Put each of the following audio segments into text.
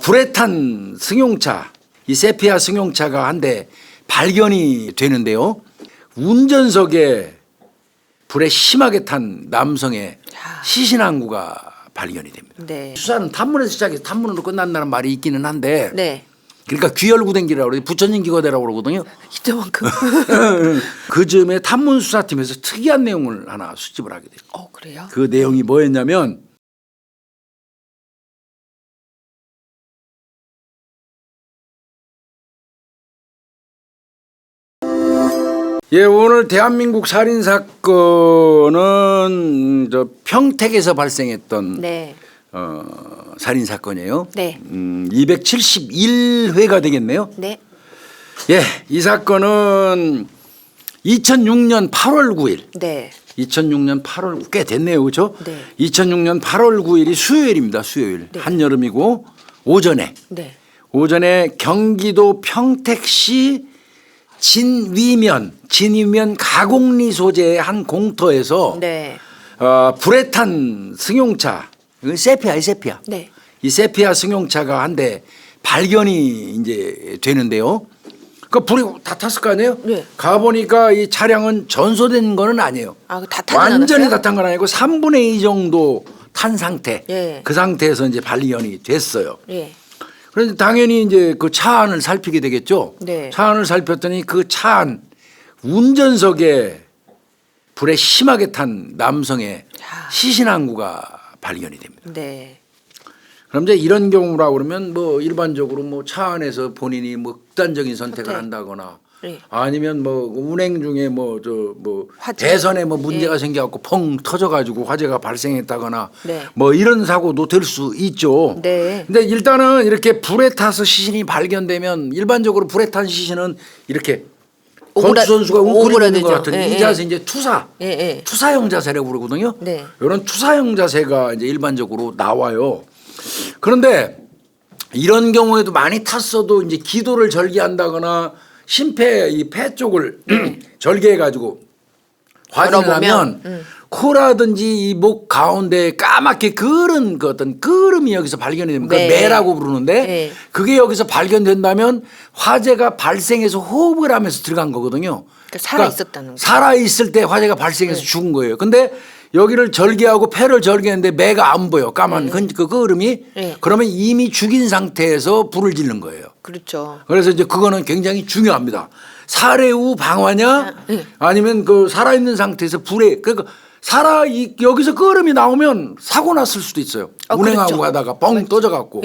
불에 탄 승용차, 이 세피아 승용차가 한 대 발견이 되는데요. 운전석에 불에 심하게 탄 남성의 시신 항구가 발견이 됩니다. 네. 수사는 탐문에서 시작해서 탐문으로 끝난다는 말이 있기는 한데, 네. 그러니까 귀혈구댕기라고 그러죠. 부처님 기거대라고 그러거든요. 이때만큼. 그 즈음에 탐문수사팀에서 특이한 내용을 하나 수집을 하게 돼요. 그래요? 그 내용이 뭐였냐면, 오늘 대한민국 살인 사건은 저 평택에서 발생했던 네. 살인 사건이에요. 네. 271회가 되겠네요. 네. 이 사건은 2006년 8월 9일. 네. 2006년 8월 꽤 됐네요, 그렇죠? 네. 2006년 8월 9일이 수요일입니다. 수요일. 네. 한여름이고 오전에 경기도 평택시 진위면 가곡리 소재의 한 공터에서 네. 불에 탄 승용차, 이건 세피아예요, 세피아. 네. 이 세피아 승용차가 한 대 발견이 이제 되는데요. 그 불이 다 탔을 거 아니에요? 네. 가보니까 이 차량은 전소된 거는 아니에요. 다 타진 완전히 않았어요? 다 탄 건 아니고 3분의 2 정도 탄 상태. 예. 그 상태에서 이제 발견이 됐어요. 예. 그래서 당연히 이제 그 차 안을 살피게 되겠죠. 네. 차 안을 살폈더니 그 차 안 운전석에 불에 심하게 탄 남성의 시신 항구가 발견이 됩니다. 네. 그럼 이제 이런 경우라 그러면 뭐 일반적으로 뭐 차 안에서 본인이 뭐 극단적인 선택을 한다거나 네. 아니면 뭐 운행 중에 뭐 화재. 대선에 뭐 문제가 생겨갖고 펑 터져가지고 화재가 발생했다거나 네. 뭐 이런 사고도 될 수 있죠. 네. 근데 일단은 이렇게 불에 타서 시신이 발견되면 일반적으로 불에 탄 시신은 이렇게 권투 선수가 웅크리고 있는 것 같은 이 자세 이제 투사형 자세라고 그러거든요. 네. 이런 투사형 자세가 이제 일반적으로 나와요. 그런데 이런 경우에도 많이 탔어도 이제 기도를 절개한다거나 심폐 이 폐 쪽을 절개해 가지고 확인을 하면 코라든지 이 목 가운데 까맣게 그은 그 어떤 그름이 여기서 발견이 되면 네. 그 매라고 부르는데 네. 그게 여기서 발견된다면 화재가 발생해서 호흡을 하면서 들어간 거거든요. 그러니까 살아 있었다는 거. 살아 있을 때 화재가 발생해서 죽은 거예요. 근데 여기를 절개하고 폐를 절개했는데 매가 안 보여. 까만 그 그름이 네. 그러면 이미 죽인 상태에서 불을 지른 거예요. 그렇죠. 그래서 이제 그거는 굉장히 중요합니다. 살해 후 방화냐 아니면 그 살아있는 상태에서 불에 그러니까 여기서 끓음이 나오면 사고 났을 수도 있어요. 운행하고 그렇죠. 가다가 뻥 떠져갖고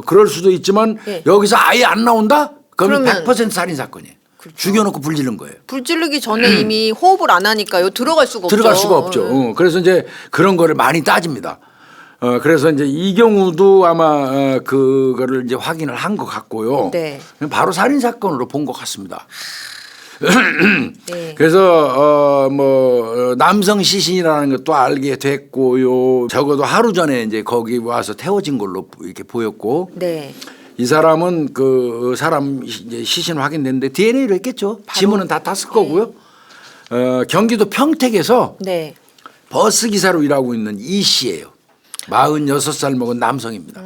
그럴 수도 있지만 여기서 아예 안 나온다? 그러면 100% 살인 사건이에요. 그렇죠. 죽여놓고 불 지른 거예요. 불 지르기 전에 이미 호흡을 안 하니까요. 들어갈 수가 없죠. 들어갈 수가 없죠. 그래서 이제 그런 거를 많이 따집니다. 그래서 이제 이 경우도 아마 그거를 이제 확인을 한 것 같고요. 네. 바로 살인 사건으로 본 것 같습니다. 네. 그래서 남성 시신이라는 것도 알게 됐고요. 적어도 하루 전에 이제 거기 와서 태워진 걸로 이렇게 보였고. 네. 이 사람은 그 사람 이제 시신 확인됐는데 DNA로 했겠죠. 지문은 다 땄을 거고요. 경기도 평택에서 네. 버스 기사로 일하고 있는 이 씨예요. 46살 먹은 남성입니다.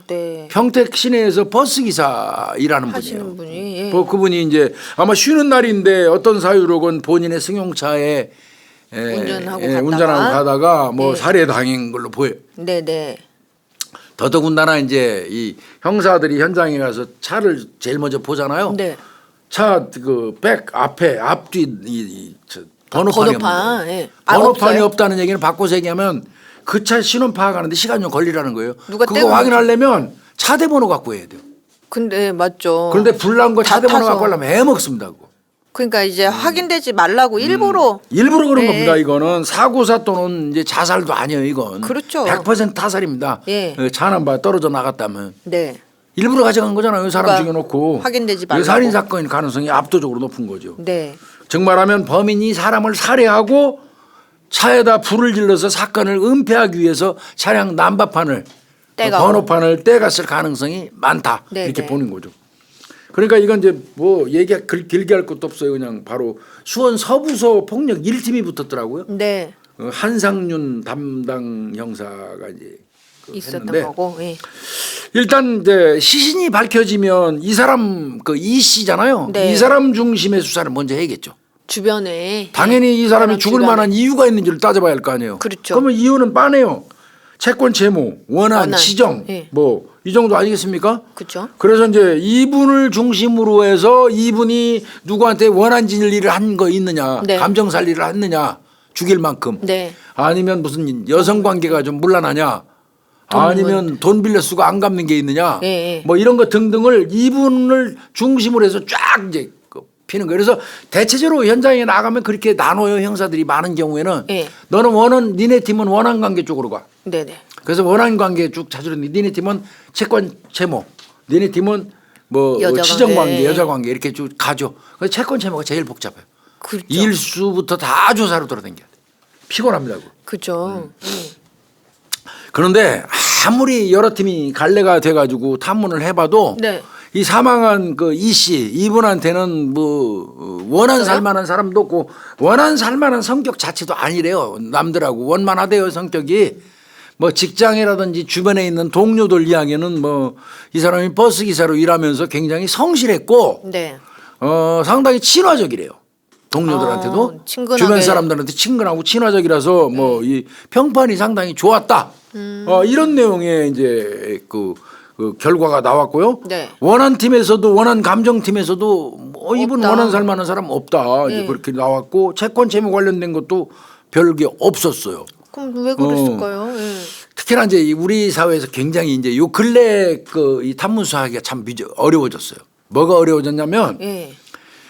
네. 평택 시내에서 버스 기사 일하는 하시는 분이에요. 분이 그분이 이제 아마 쉬는 날인데 어떤 사유로건 본인의 승용차에 운전하고 가다가 뭐 살해 당한 걸로 보여요. 네네. 더더군다나 이제 이 형사들이 현장에 가서 차를 제일 먼저 보잖아요. 네. 차 그 백 앞에 앞뒤 번호판이 번호판, 없는 예. 번호판이 없어요? 없다는 얘기는 바꿔서 얘기하면 그 차 신원 파악하는데 시간이 좀 걸리라는 거예요. 누가 그거 떼고 확인하려면 차대 번호 갖고 해야 돼요. 근데 맞죠. 그런데 불난 거 다 차대 번호 타서. 갖고 하려면 애먹습니다. 그거. 그러니까 이제 확인되지 말라고 일부러 그런 네. 겁니다. 이거는 사고사 또는 이제 자살도 아니에요. 이건 그렇죠. 100% 타살입니다. 예. 차는 봐 떨어져 나갔다면 네. 일부러 가져간 거잖아요. 사람 누가 죽여놓고 확인되지 이게 말라고. 살인 사건일 가능성이 압도적으로 높은 거죠. 네. 즉 말하면 범인이 사람을 살해하고 차에다 불을 질러서 사건을 은폐하기 위해서 차량 난바판을 떼가고. 번호판을 떼갔을 가능성이 많다. 네, 이렇게 네. 보는 거죠. 그러니까 이건 이제 뭐 길게 할 것도 없어요. 그냥 바로 수원 서부서 폭력 1팀이 붙었더라고요. 네. 한상윤 담당 형사가 이제 있었던 했는데 거고. 예. 일단 이제 시신이 밝혀지면 이 사람 그 이 씨잖아요. 네. 이 사람 중심의 수사를 먼저 해야겠죠. 주변에 당연히 이 사람이 사람 죽을 주변에. 만한 이유가 있는지를 따져봐야 할 거 아니에요. 그렇죠. 그러면 이유는 빤해요. 채권 채무, 원한, 원한. 지정 예. 뭐 이 정도 아니겠습니까? 그렇죠. 그래서 이제 이분을 중심으로 해서 이분이 누구한테 원한 진리를 한 거 있느냐, 네. 감정 살리를 했느냐, 죽일 만큼, 네. 아니면 무슨 여성 관계가 좀 문란하냐, 돈 아니면 돈 빌려 쓰고 안 갚는 게 있느냐, 예, 예. 뭐 이런 거 등등을 이분을 중심으로 해서 쫙 이제 피는 거예요. 그래서 대체적으로 현장에 나가면 그렇게 나눠요. 형사들이 많은 경우에는 예. 너는 원한, 니네 팀은 원한 관계 쪽으로 가. 네네. 그래서 원한 관계 쭉 찾으려는데 니네 팀은 채권 채무, 니네 팀은 뭐 여자 치정 관계, 관계. 여자 관계 이렇게 쭉 가죠. 그래서 채권 채무가 제일 복잡해요. 그렇죠. 일수부터 다 조사로 돌아다녀야 돼. 피곤합니다. 그거. 그죠. 그런데 아무리 여러 팀이 갈래가 돼가지고 탐문을 해봐도 네. 이 사망한 그 이 씨 이분한테는 뭐 원한 살만한 사람도 없고 원한 살만한 성격 자체도 아니래요. 남들하고 원만하대요 성격이. 뭐 직장이라든지 주변에 있는 동료들 이야기는 뭐 이 사람이 버스 기사로 일하면서 굉장히 성실했고 네. 상당히 친화적이래요. 동료들한테도 친근하게. 주변 사람들한테 친근하고 친화적이라서 뭐 이 평판이 상당히 좋았다. 이런 내용의 이제 그 결과가 나왔고요. 네. 원한 팀에서도 원한 감정 팀에서도 뭐 이분 없다. 원한 살만한 사람 없다. 이제 네. 그렇게 나왔고 채권 채무 관련된 것도 별게 없었어요. 그럼 왜 그랬을까요? 예. 특히나 이제 우리 사회에서 굉장히 이제 요 근래 그 이 탐문 수사하기가 참 어려워졌어요. 뭐가 어려워졌냐면 예.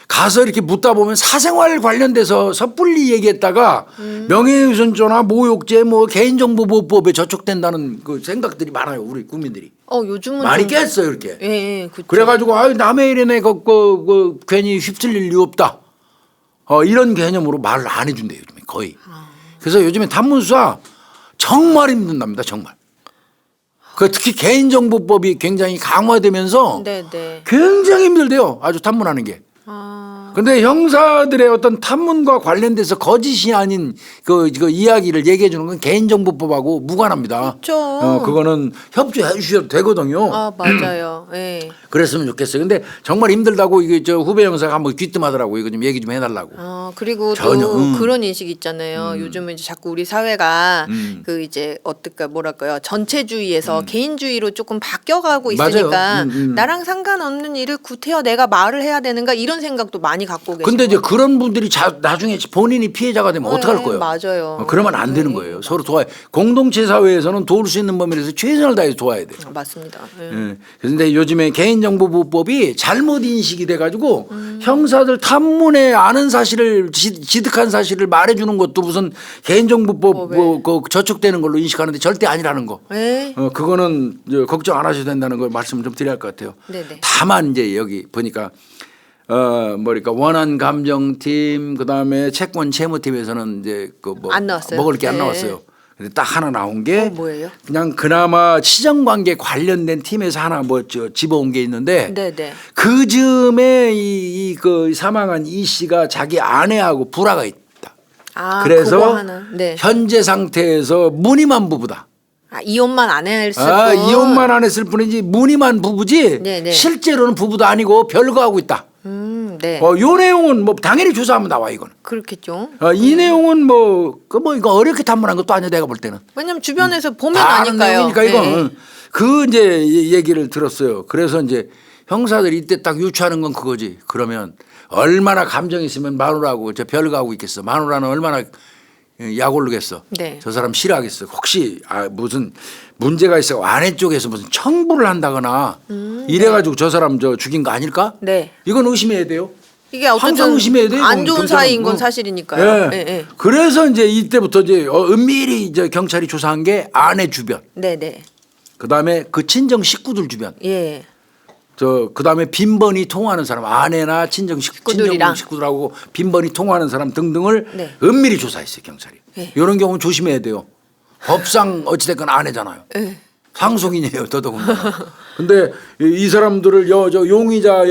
가서 이렇게 묻다 보면 사생활 관련돼서 섣불리 얘기했다가 명예훼손죄나 모욕죄 뭐 개인정보보호법에 저촉된다는 그 생각들이 많아요. 우리 국민들이. 요즘은 많이 좀- 깼어요 이렇게. 예, 예. 그쵸. 그래가지고 남의 일에내 그 괜히 휩쓸릴 이유 없다. 이런 개념으로 말을 안 해준대요 요즘에 거의. 그래서 요즘에 탐문수사 정말 힘든답니다 정말. 그 특히 개인정보법이 굉장히 강화되면서 네, 네. 굉장히 힘들대요 아주 탐문하는 게. 근데 형사들의 어떤 탐문과 관련돼서 거짓이 아닌 그 이야기를 얘기해 주는 건 개인정보법하고 무관합니다. 그렇죠. 그거는 협조해 주셔도 되거든요. 맞아요. 예. 그랬으면 좋겠어요. 근데 정말 힘들다고 이게 저 후배 형사가 한번 귀뜸하더라고. 이거 좀 얘기 좀 해달라고. 그리고 전혀, 또 그런 인식 있잖아요. 요즘은 이제 자꾸 우리 사회가 그 이제 어떨까 뭐랄까요 전체주의에서 개인주의로 조금 바뀌어가고 맞아요. 있으니까 나랑 상관없는 일을 구태여 내가 말을 해야 되는가 이런 생각도 많이 갖고 계시고. 근데 이제 그런 분들이 나중에 본인이 피해자가 되면 어떡할 거예요? 맞아요. 그러면 안 되는 거예요. 서로 도와. 공동체 사회에서는 도울 수 있는 범위에서 최선을 다해서 도와야 돼요. 맞습니다. 예. 예. 그런데 요즘에 개인정보보호법이 잘못 인식이 돼가지고 형사들 탐문에 아는 사실을 지득한 사실을 말해주는 것도 무슨 개인정보법 그 저촉되는 걸로 인식하는데 절대 아니라는 거. 예. 그거는 걱정 안 하셔도 된다는 걸 말씀을 좀 드려야 할 것 같아요. 네네. 다만 이제 여기 보니까 뭐랄까 원한 감정팀 그다음에 채권 채무팀에서는 이제 그 뭐 안 나왔어요? 먹을 게 안 네. 나왔어요. 근데 딱 하나 나온 게 뭐예요? 그냥 그나마 치정관계 관련된 팀에서 하나 뭐 집어온 게 있는데 네네. 그 즈음에 그 사망한 이 씨가 자기 아내하고 불화가 있다. 그래서 그거 하나. 네. 현재 상태에서 무늬만 부부다. 이혼만 안 했을 뿐. 이혼만 안 했을 뿐이지 무늬만 부부지 네네. 실제로는 부부도 아니고 별거 하고 있다. 네. 요 내용은 뭐 당연히 조사하면 나와 이거는. 그렇겠죠. 이 내용은 뭐 이거 어렵게 탐문한 것도 아니야 내가 볼 때는. 왜냐면 주변에서 보면 다 아는 아니까요. 내용이니까 이거. 네. 그 이제 얘기를 들었어요. 그래서 이제 형사들이 이때 딱 유추하는 건 그거지. 그러면 얼마나 감정이 있으면 마누라하고 저 별거 하고 있겠어. 마누라는 얼마나 약 오르겠어. 네. 저 사람 싫어하겠어. 혹시 무슨 문제가 있어 아내 쪽에서 무슨 청부를 한다거나 이래가지고 저 사람 죽인 거 아닐까? 네. 이건 의심해야 돼요. 이게 항상 어쨌든 의심해야 돼요. 안 좋은 경찰은. 사이인 건 사실이니까요. 예. 네, 네. 그래서 이제 이때부터 이제 은밀히 이제 경찰이 조사한 게 아내 주변, 네, 네. 그다음에 그 친정 식구들 주변, 예. 그다음에 빈번히 통화하는 사람 아내나 친정 식구들이랑. 식구들하고 빈번히 통화하는 사람 등등을 네. 은밀히 조사했어요 경찰이. 네. 이런 경우는 조심해야 돼요. 법상 어찌됐건 아내잖아요. 네. 상속인이에요 더더군다나. 근데 이 사람들을 저 용의자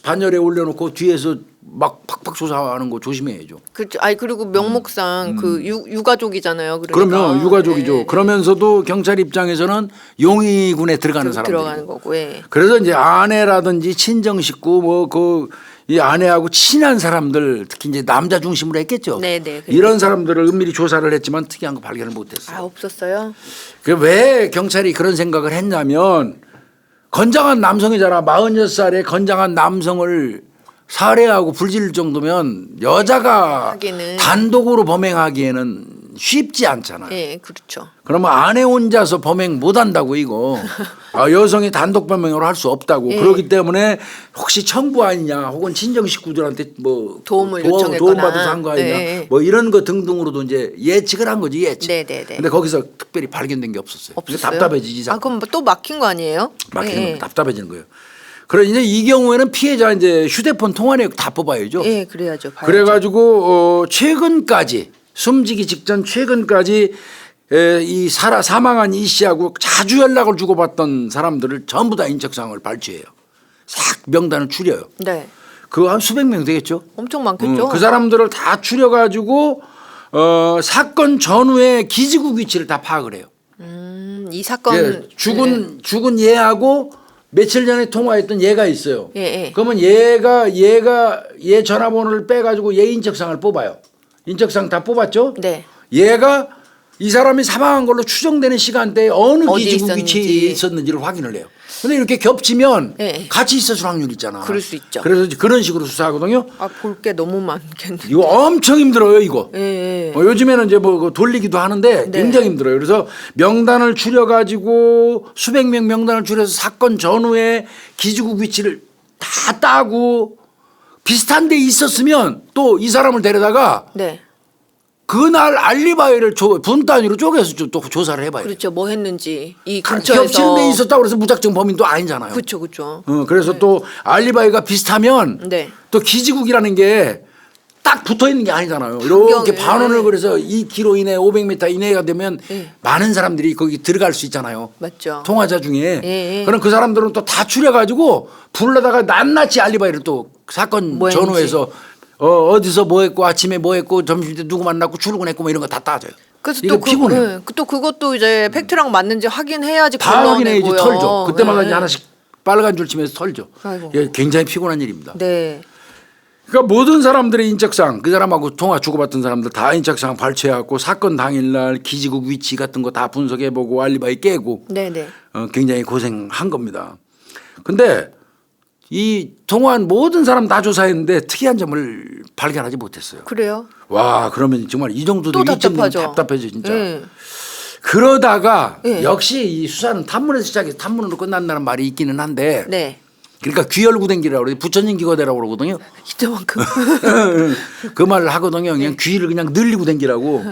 반열에 올려놓고 뒤에서 막 팍팍 조사하는 거 조심해야죠. 그렇죠. 아니 그리고 명목상 그 유가족이잖아요. 그러니까. 그러면 유가족이죠. 네. 그러면서도 경찰 입장에서는 용의군에 들어가는 사람들. 들어가는 거고. 예. 그래서 이제 아내라든지 친정 식구 뭐 이 아내하고 친한 사람들 특히 이제 남자 중심으로 했겠죠. 네네. 이런 사람들을 은밀히 조사를 했지만 특이한 거 발견을 못했어요. 아 없었어요. 왜 경찰이 그런 생각을 했냐면 건장한 남성이잖아. 46살의 건장한 남성을 살해하고 불질 정도면 여자가 하기는. 단독으로 범행하기에는 쉽지 않잖아요. 예, 그렇죠. 그러면 아내 혼자서 범행 못 한다고 이거. 여성이 단독 범행으로 할 수 없다고. 예. 그렇기 때문에 혹시 청부 아니냐 혹은 친정 식구들한테 뭐 도움을 도움 요청했거나. 받아서 한 거 아니냐 네. 뭐 이런 거 등등으로도 이제 예측을 한 거지 예측. 네네네. 근데 거기서 특별히 발견된 게 없었어요. 없었어요. 답답해지지. 아 그럼 또 막힌 거 아니에요? 막히는 예, 거 답답해지는 거예요. 그래 이제 이 경우에는 피해자 이제 휴대폰 통화 내역 다 뽑아야죠. 예, 그래야죠. 봐야죠. 그래가지고 최근까지 숨지기 직전 최근까지 이 사망한 이 씨하고 자주 연락을 주고받던 사람들을 전부 다 인적사항을 발췌해요. 싹 명단을 추려요. 네. 그거 한 수백 명 되겠죠. 엄청 많겠죠. 그 사람들을 다 추려가지고 사건 전후의 기지국 위치를 다 파악을 해요. 이 사건 예, 죽은 얘하고 며칠 전에 통화했던 얘가 있어요. 예, 예. 그러면 얘 전화번호를 빼가지고 얘 인적사항을 뽑아요. 인적사항 다 뽑았죠? 네. 얘가 이 사람이 사망한 걸로 추정되는 시간대에 어느 어디 기지국 위치에 있었는지를 확인을 해요. 근데 이렇게 겹치면 네. 같이 있었을 확률이 있잖아. 그럴 수 있죠. 그래서 이제 그런 식으로 수사하거든요. 아, 볼 게 너무 많겠네. 이거 엄청 힘들어요, 이거. 예, 예. 요즘에는 이제 뭐 돌리기도 하는데 네. 굉장히 힘들어요. 그래서 명단을 추려가지고 수백 명 명단을 추려서 사건 전후에 기지국 위치를 다 따고 비슷한 데 있었으면 또 이 사람을 데려다가 네. 그날 알리바이를 분 단위로 쪼개서 또 조사를 해봐요. 그렇죠. 뭐 했는지 이 근처에서 겹치는 데 있었다고 그래서 무작정 범인도 아니잖아요. 그렇죠, 그렇죠. 그래서 또 알리바이가 비슷하면 네. 또 기지국이라는 게 딱 붙어 있는 게 아니잖아요. 이렇게 반경에. 반원을 그래서 2km 이내 500m 이내가 되면 네. 많은 사람들이 거기 들어갈 수 있잖아요. 맞죠. 통화자 중에. 예, 예. 그럼 그 사람들은 또 다 추려가지고 불러다가 낱낱이 알리바이를 또 사건 뭐 했는지. 전후에서 어디서 뭐 했고 아침에 뭐 했고 점심때 누구 만났고 출근했고 뭐 이런 거 다 따져요. 그래서 이거 또 피곤해. 또 그것도 이제 팩트랑 맞는지 확인해야지 다 확인해야지 걸러내고요. 털죠. 그때마다 네. 이제 하나씩 빨간 줄 치면서 털죠. 아이고. 이게 굉장히 피곤한 일입니다. 네. 그러니까 모든 사람들의 인적사항 그 사람하고 통화 주고받던 사람들 다 인적사항 발췌해갖고 사건 당일날 기지국 위치 같은 거 다 분석해보고 알리바이 깨고 네, 네. 굉장히 고생한 겁니다. 근데 이 통화한 모든 사람 다 조사했는데 특이한 점을 발견하지 못했어요. 그래요? 와 그러면 정말 이 정도도 또 일점 되면 답답하죠. 답답해져 진짜. 네. 그러다가 네. 역시 이 수사는 탐문에서 시작해서 탐문으로 끝난다는 말이 있기는 한데 네. 그러니까 귀열구댕기라고 그러지 부처님 기거대라고 그러거든요. 이때만큼. 그 말을 하거든요. 그냥 귀를 그냥 늘리고 댕기라고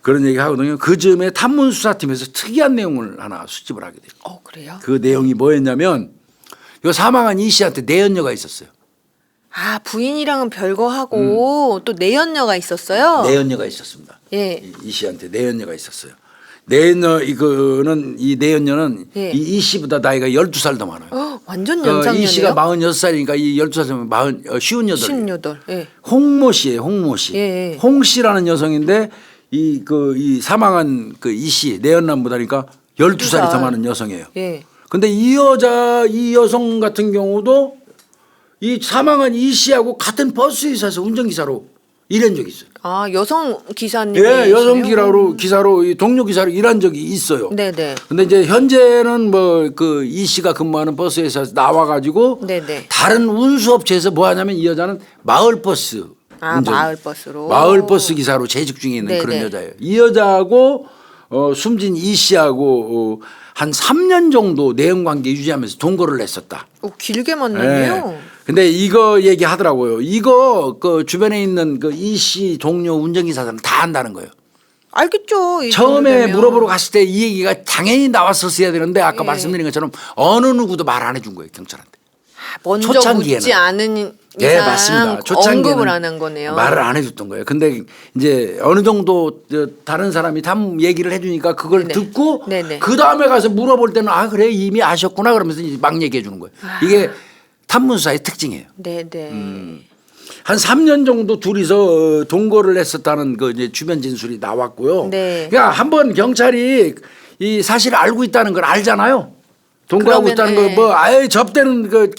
그런 얘기 하거든요. 그 즈음에 탐문수사팀에서 특이한 내용을 하나 수집을 하게 돼요. 그래요? 그 내용이 뭐였냐면 이 사망한 이 씨한테 내연녀가 있었어요. 아, 부인이랑은 별거하고 또 내연녀가 있었어요? 내연녀가 있었습니다. 예. 이 씨한테 내연녀가 있었어요. 내연녀 이 내연녀는 예. 이 씨보다 나이가 12살 더 많아요. 완전 연상녀네요. 이 씨가 46살이니까 이 12살이면 58. 58. 예. 홍모 씨예요. 홍모 씨. 예. 홍 씨라는 여성인데 이 사망한 이 씨 내연남보다니까 12살이 더 많은 여성이에요. 예. 근데 이 여성 같은 경우도 이 사망한 이 씨하고 같은 버스에서 운전기사로 일한 적이 있어요. 아, 여성 기사님. 예, 여성 기사로 이 동료 기사로 일한 적이 있어요. 네네. 근데 이제 현재는 뭐 이 씨가 근무하는 버스에서 나와가지고 네네. 다른 운수업체에서 뭐 하냐면 이 여자는 마을버스. 아, 마을버스로. 마을버스 기사로 재직 중에 있는 그런 네네. 여자예요. 이 여자하고 숨진 이 씨하고 한 3년 정도 내연 관계 유지하면서 동거를 했었다. 길게 만났네요. 예. 근데 이거 얘기하더라고요. 이거 그 주변에 있는 그 이 씨 동료 운전기사들은 다 안다는 거예요. 알겠죠. 이 처음에 정도면. 물어보러 갔을 때 이 얘기가 당연히 나왔었어야 되는데 아까 예. 말씀드린 것처럼 어느 누구도 말 안 해준 거예요 경찰한테. 먼저 초창기에는. 묻지 않은 예, 이상 맞습니다. 초창기에는 언급을 안 한 거네요. 말을 안 해줬던 거예요. 근데 이제 어느 정도 다른 사람이 얘기를 해주니까 그걸 네네. 듣고 네네. 그 다음에 가서 물어볼 때는 아 그래 이미 아셨구나 그러면서 이제 막 얘기해 주는 거예요. 이게 탐문수사의 특징이에요. 네네. 한 3년 정도 둘이서 동거를 했었다는 그 이제 주변 진술이 나왔고요. 네. 그러니까 한번 경찰이 이 사실을 알고 있다는 걸 알잖아요. 동거하고 그러면, 있다는 네. 거 뭐 아예 접대는 그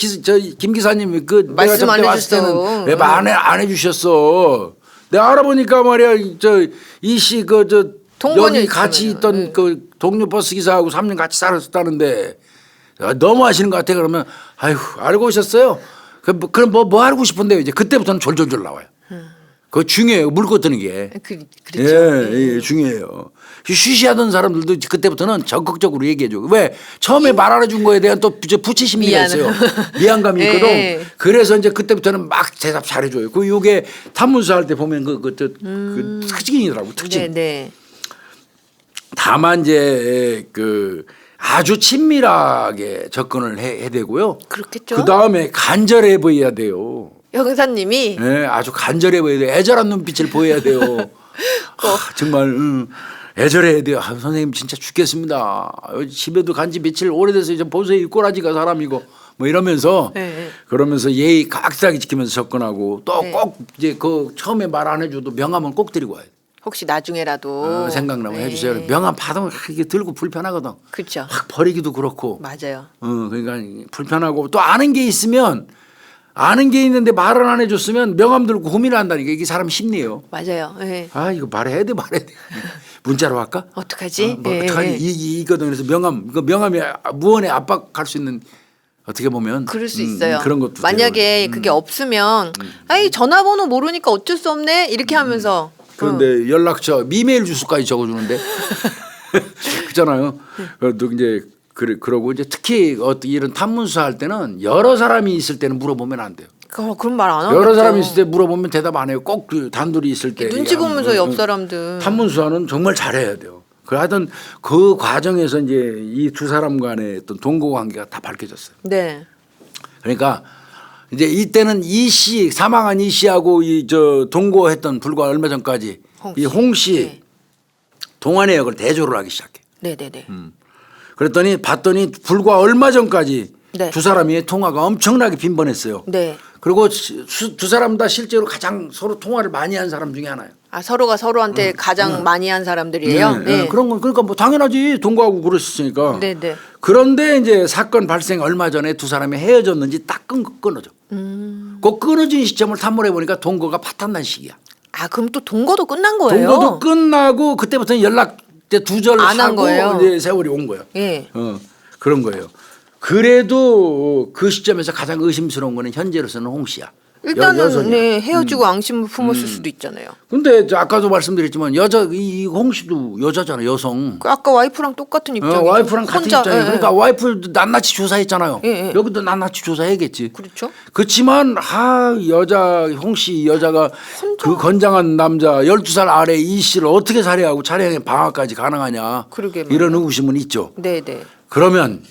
김 기사님이 그 내가 말씀 접대 안 왔을 해줬어. 때는 왜 안 해주셨어. 내가 알아보니까 말이야 저 이 씨 그 저 동거녀 여기 같이 있잖아요. 있던 그 동료 버스 기사하고 3년 같이 살았었다는데 너무 하시는 것 같아. 그러면 아휴 알고 오셨어요. 그럼 뭐 알고 싶은데요. 이제 그때부터는 졸졸졸 나와요. 그거 중요해요. 물고 뜨는 게. 그렇죠. 예, 중요해요. 쉬쉬하던 사람들도 그때부터는 적극적으로 얘기해줘. 왜 처음에 말 안 해준 거에 대한 또 부채 심리가 있어요. 미안감이 예, 있거든. 예. 그래서 이제 그때부터는 막 대답 잘해줘요. 그 요게 탐문서 할 때 보면 그 특징이더라고 특징. 네, 네. 다만 이제 그 아주 친밀하게 접근을 해야 되고요. 그렇겠죠. 그 다음에 간절해 보여야 돼요. 형사님이 네, 아주 간절해 보여야 돼요. 애절한 눈빛을 보여야 돼요. 정말 애절해야 돼요. 선생님 진짜 죽겠습니다. 집에도 간지 며칠 오래돼서 이제 보세요. 이 꼬라지가 사람이고 뭐 이러면서 네. 그러면서 예의 깍싹이 지키면서 접근하고 또 네. 꼭 이제 그 처음에 말 안 해줘도 명함은 꼭 드리고 와요. 혹시 나중에라도 생각나면 네. 해주세요. 명함 받으면 이게 들고 불편하거든. 그렇죠. 확 버리기도 그렇고. 맞아요. 그러니까 불편하고 또 아는 게 있으면 아는 게 있는데 말을 안 해줬으면 명함 들고 고민을 한다니까. 이게 사람 심리예요. 맞아요. 네. 아 이거 말해야 돼 문자로 할까? 어떡하지? 뭐 예, 어떡하지? 예. 이거든. 그래서 명함이 무언에 압박할 수 있는 어떻게 보면 그럴 수 있어요. 그런 것도 만약에 그게 없으면 아이 전화번호 모르니까 어쩔 수 없네 이렇게 하면서 그런데 연락처 이메일 주소까지 적어주는데 그렇잖아요. 또 이제 그러고 이제 특히 어떤 이런 탐문서 할 때는 여러 사람이 있을 때는 물어보면 안 돼요. 그런 말 안 하죠. 여러 사람이 있을 때 물어보면 대답 안 해요. 꼭 그 단둘이 있을 때 눈치 보면서 옆 사람들 탐문수사는 정말 잘해야 돼요. 그 하여튼 그 과정에서 이제 이 두 사람 간의 어떤 동거 관계가 다 밝혀졌어요. 네. 그러니까 이제 이때는 이 씨 사망한 이 씨하고 이 저 동거했던 불과 얼마 전까지 이 홍 씨 네. 동안의 역을 대조를 하기 시작해. 네네네. 그랬더니 봤더니 불과 얼마 전까지 네. 두 사람의 통화가 엄청나게 빈번했어요. 네. 그리고 두 사람 다 실제로 가장 서로 통화를 많이 한 사람 중에 하나예요. 아 서로가 서로한테 가장 많이 한 사람들이에요. 네. 그런 건 그러니까 뭐 당연하지 동거하고 그랬으니까. 네네. 그런데 이제 사건 발생 얼마 전에 두 사람이 헤어졌는지 딱 끊어져. 그 끊어진 시점을 탐문해 보니까 동거가 파탄난 시기야. 아 그럼 또 동거도 끝난 거예요? 동거도 끝나고 그때부터는 연락 두절 안한 하고 거예요? 이제 세월이 온 거예요. 예. 그런 거예요. 그래도 그 시점에서 가장 의심스러운 거는 현재로서는 홍 씨야. 일단은 여성이야. 네, 헤어지고 앙심을 품었을 수도 있잖아요. 근데 아까도 말씀드렸지만 이 홍 씨도 여자잖아 여성. 그 아까 와이프랑 똑같은 입장이죠. 와이프랑 같은 혼자, 입장이에요. 예, 그러니까 와이프도 낱낱이 조사했잖아요. 예, 예. 여기도 낱낱이 조사해야겠지. 그렇죠. 그렇지만 여자 홍 씨 여자가 그 건장한 남자 12살 아래 이 씨를 어떻게 살해하고 차량에 방화까지 가능하냐. 그러게 이런 의구심은 있죠. 네네. 그러면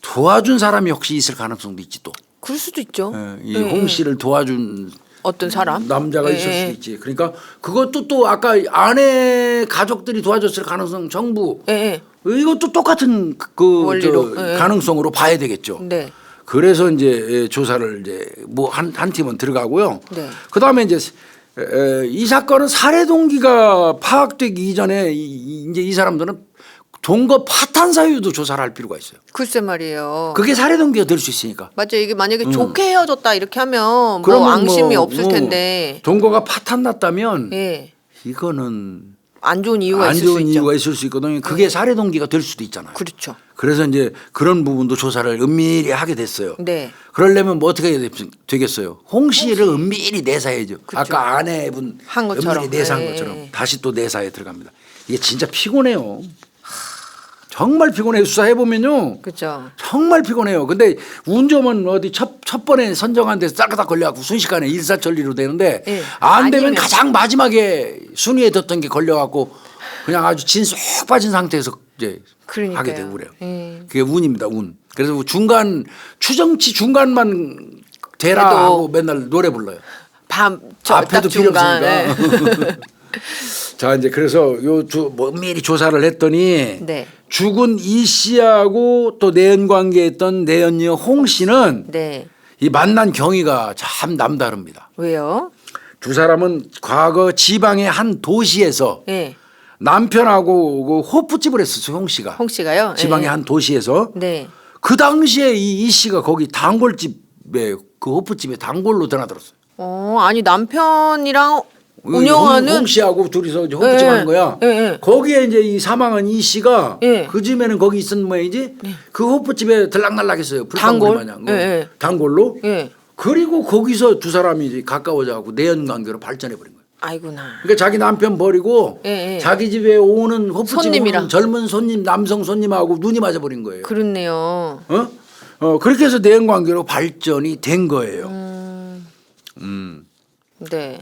도와준 사람이 혹시 있을 가능성도 있지 또. 그럴 수도 있죠. 이 홍 씨를 도와준 어떤 사람? 남자가 예, 있을 예. 수도 있지. 그러니까 그것도 또 아까 아내 가족들이 도와줬을 가능성 정부 예, 예. 이것도 똑같은 그 원리로. 저 예. 가능성으로 봐야 되겠죠. 네. 그래서 이제 조사를 이제 뭐 한 팀은 들어가고요. 네. 그다음에 이제 이 사건은 살해 동기가 파악되기 이전에 이제 이 사람들은 동거 파탄 사유도 조사를 할 필요가 있어요. 글쎄 말이에요. 그게 살해 동기가 될 수 있으니까. 맞죠. 이게 만약에 좋게 헤어졌다 이렇게 하면 뭐 그러면 앙심이 없을 텐데. 동거가 파탄 났다면 예. 이거는 안 좋은 이유가 안 있을 수 좋은 있죠. 이유가 있을 수 있거든요. 그게 살해 동기가 될 수도 있잖아요. 그렇죠. 그래서 이제 그런 부분도 조사를 은밀히 하게 됐어요. 네. 그러려면 뭐 어떻게 해야 되겠어요? 홍 씨를 은밀히 내사해야죠. 그렇죠. 아까 아내분 한 것처럼. 은밀히 내사한 예, 것처럼 예. 다시 또 내사에 들어갑니다. 이게 진짜 피곤해요. 정말 피곤해요. 수사해 보면요. 그렇죠. 정말 피곤해요. 근데 운전은 어디 첫 번에 선정한 데서 쌀가닥 걸려갖고 순식간에 일사천리로 되는데 예. 안 되면 아니면. 가장 마지막에 순위에 뒀던 게 걸려갖고 그냥 아주 진쏙 빠진 상태에서 이제 그러니까요. 하게 되고 그래요. 예. 그게 운입니다. 운. 그래서 중간 추정치 중간만 되라 그래도 하고 맨날 노래 불러요. 딱 앞에도 필요 중간. 없으니까. 예. 자 이제 그래서 뭐 미리 조사를 했더니 네. 죽은 이 씨하고 또 내연 관계했던 내연녀 홍 씨는 네. 이 만난 경위가 참 남다릅니다. 왜요? 두 사람은 과거 지방의 한 도시에서 예. 남편하고 그 호프집을 했었어요. 홍 씨가. 홍 씨가요? 지방의 예. 한 도시에서. 네. 그 당시에 이 씨가 거기 단골집에 그 호프집에 단골로 드나들었어요. 아니 남편이랑 운영하는 홍 씨하고 둘이서 이제 호프집 예, 하는 거야. 예, 예. 거기에 이제 이 사망한 이 씨가 예. 그 집에는 거기 있었는 모양이지. 그 호프집에 들락날락했어요. 단골? 마냥. 예, 예. 단골로. 예. 그리고 거기서 두 사람이 이제 가까워져갖고 내연 관계로 발전해 버린 거예요. 아이구나. 그러니까 자기 남편 버리고 예, 예. 자기 집에 오는 호프집 손님이랑. 오는 젊은 손님 남성 손님하고 눈이 맞아 버린 거예요. 그렇네요. 그렇게 해서 내연 관계로 발전이 된 거예요. 네.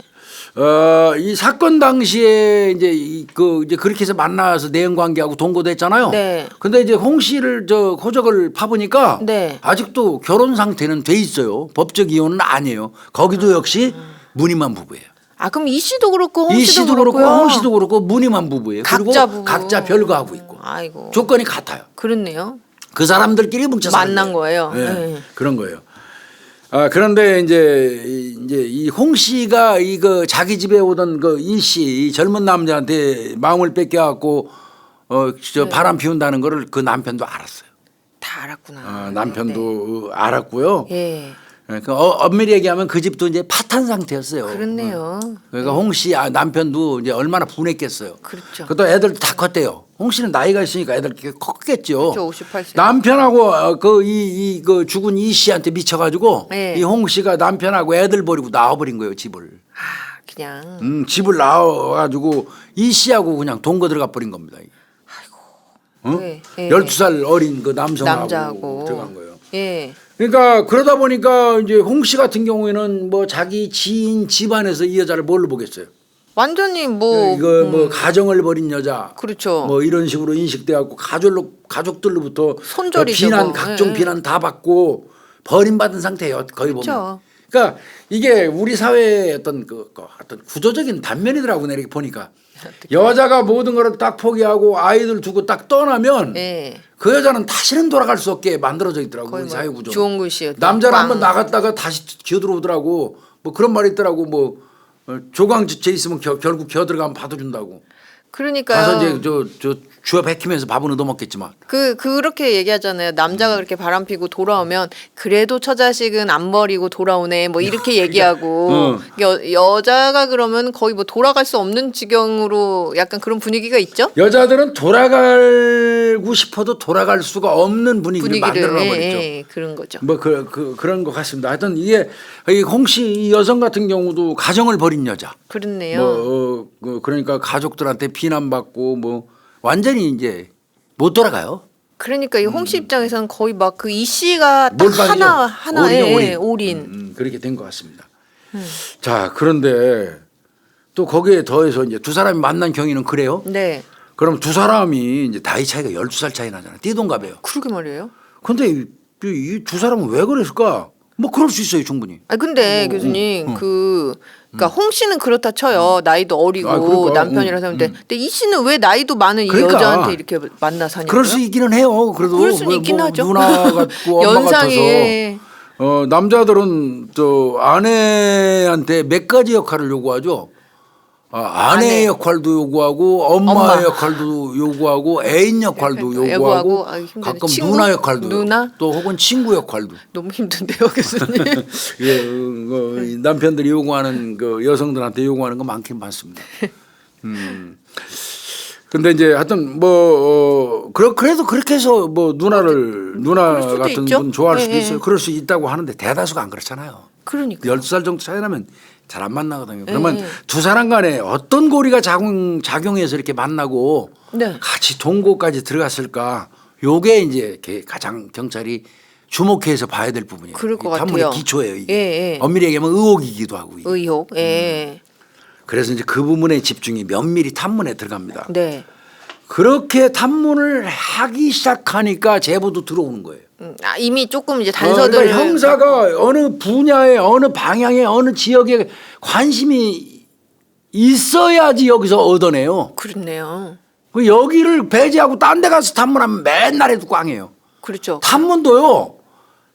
이 사건 당시에 이제 이제 그렇게 해서 만나서 내연 관계하고 동거됐잖아요. 네. 근데 이제 홍 씨를 저 호적을 파보니까 네. 아직도 결혼 상태는 돼 있어요. 법적 이혼은 아니에요. 거기도 역시 무늬만 부부예요. 아 그럼 이 씨도 그렇고 홍 이 씨도 씨도 그렇고 그렇고요. 홍 씨도 그렇고 무늬만 부부예요. 각자 그리고 부부. 각자 별거하고 있고 아이고. 조건이 같아요. 그렇네요. 그 사람들끼리 뭉쳐서 만난 거예요. 예, 네. 그런 거예요. 그런데 이제 이 홍 씨가 이거 자기 집에 오던 그 이 씨 이 젊은 남자한테 마음을 뺏겨갖고 저 바람 피운다는 거를 그 남편도 알았어요. 다 알았구나. 남편도 알았고요. 예. 그 엄밀히 얘기하면 그 집도 이제 파탄 상태였어요. 그렇네요. 그러니까 홍 씨 남편도 이제 얼마나 분했겠어요. 그렇죠. 그것도 애들 다 컸대요. 홍 씨는 나이가 있으니까 애들 컸겠죠. 그렇죠. 58세. 남편하고 그 죽은 이 씨한테 미쳐가지고 네. 이 홍 씨가 남편하고 애들 버리고 나와버린 거예요 집을. 그냥. 집을 나와가지고 이 씨하고 그냥 동거 들어가 버린 겁니다. 네. 예. 12살 어린 그 남성하고 남자하고. 들어간 거예요. 예. 그러니까 그러다 보니까 이제 홍 씨 같은 경우에는 뭐 자기 지인 집안에서 이 여자를 뭘로 보겠어요. 완전히 뭐 이거 뭐 가정을 벌인 여자, 그렇죠. 뭐 이런 식으로 인식돼 갖고 가족들로부터 손절이죠, 비난 뭐. 각종 예. 비난 다 받고 버림받은 상태예요. 거의 보면. 그렇죠. 그러니까 이게 우리 사회의 어떤 어떤 구조적인 단면이더라고 내가 보니까 여자가 모든 걸 딱 포기하고 아이들 두고 딱 떠나면 예. 그 여자는 다시는 돌아갈 수 없게 만들어져 있더라고 거의 우리 뭐 사회 구조. 주홍근 씨였죠. 남자는 빵. 한번 나갔다가 다시 기어들어오더라고. 뭐 그런 말이 있더라고. 뭐 조광지체 있으면 결국 기어 들어가면 받아준다고. 그러니까요. 가서 이제 저 주워 백히면서 밥은 얻어먹겠지만. 그렇게 얘기하잖아요. 남자가 그렇게 바람 피고 돌아오면 그래도 처자식은 안 버리고 돌아오네. 뭐 이렇게 얘기하고 여자가 그러면 거의 뭐 돌아갈 수 없는 지경으로 약간 그런 분위기가 있죠. 여자들은 돌아가고 싶어도 돌아갈 수가 없는 분위기를 만들어 버렸죠. 예, 그런 거죠. 뭐 그런 것 같습니다. 하여튼 이게 홍씨 이 여성 같은 경우도 가정을 벌인 여자. 그렇네요. 그러니까 가족들한테 비난받고 뭐 완전히 이제 못 돌아가요. 그러니까 이 홍씨 입장에서는 거의 막 그 이 씨가 딱 몰빵이죠. 하나에 올인. 그렇게 된 것 같습니다. 자 그런데 또 거기에 더해서 이제 두 사람이 만난 경위는 그래요. 네. 그럼 두 사람이 이제 나이 차이가 12살 차이 나잖아요. 띠동갑이에요. 그러게 말이에요. 근데 이 두 사람은 왜 그랬을까? 뭐 그럴 수 있어요 충분히. 아 근데 교수님 그러니까 홍 씨는 그렇다 쳐요. 나이도 어리고 그러니까. 남편이라서 하는데 근데 이 씨는 왜 나이도 많은 이 그러니까. 여자한테 이렇게 만나 사냐고요? 그럴 수 있기는 해요. 그래도 그럴 수는 있긴 하죠. 누나 같고 엄마 연상이. 같아서 남자들은 저 아내한테 몇 가지 역할을 요구하죠. 아내의 역할도 요구하고 엄마의 역할도 요구하고 애인 역할도 요구하고 가끔 친구? 누나 역할도 누나? 또 혹은 친구 역할도. 너무 힘든데요, 교수님. 예, 남편들이 요구하는 그 여성들한테 요구하는 거 많긴 많습니다. 근데 이제 하여튼 뭐 그래도 그렇게 해서 뭐 누나 그럴 수도 같은 있죠. 분 좋아할 수도 예, 있어요. 그럴 수 있다고 하는데 대다수가 안 그렇잖아요. 그러니까. 12살 정도 차이 나면 잘 안 만나거든요. 그러면 두 사람 간에 어떤 고리가 작용해서 이렇게 만나고 네. 같이 동거까지 들어갔을까? 요게 이제 가장 경찰이 주목해서 봐야 될 부분이에요. 그럴 것 탐문의 같아요. 기초예요. 이게. 예. 엄밀히 얘기하면 의혹이기도 하고. 이게. 의혹. 예. 그래서 이제 그 부분에 집중이 면밀히 탐문에 들어갑니다. 네. 그렇게 탐문을 하기 시작하니까 제보도 들어오는 거예요. 이미 조금 이제 단서들 그러니까 형사가 어느 분야에 어느 방향에 어느 지역에 관심이 있어야지 여기서 얻어내요. 그렇네요. 여기를 배제하고 딴 데 가서 탐문하면 맨날 해도 꽝이에요. 그렇죠. 탐문도요.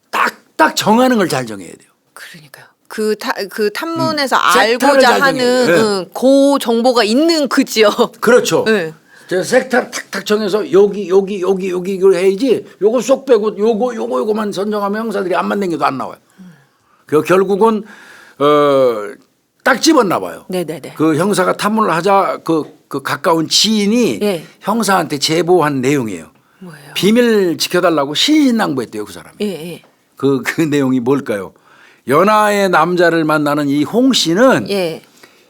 딱 딱 정하는 걸 잘 정해야 돼요. 그러니까요. 그 탐문에서 섹터를 알고자 잘 하는 정해요. 그 정보가 있는 그 지역. 그렇죠. 네. 저 섹터를 탁탁 정해서 여기 이걸 해야지. 요거 쏙 빼고 요거만 선정하면 형사들이 안 만든 게도 안 나와요. 그 결국은 딱 집었나 봐요. 네네네. 그 형사가 탐문을 하자 그 가까운 지인이 예. 형사한테 제보한 내용이에요. 뭐예요? 비밀 지켜달라고 신신당부했대요 그 사람이. 예. 그 내용이 뭘까요? 연하의 남자를 만나는 이 홍 씨는 예.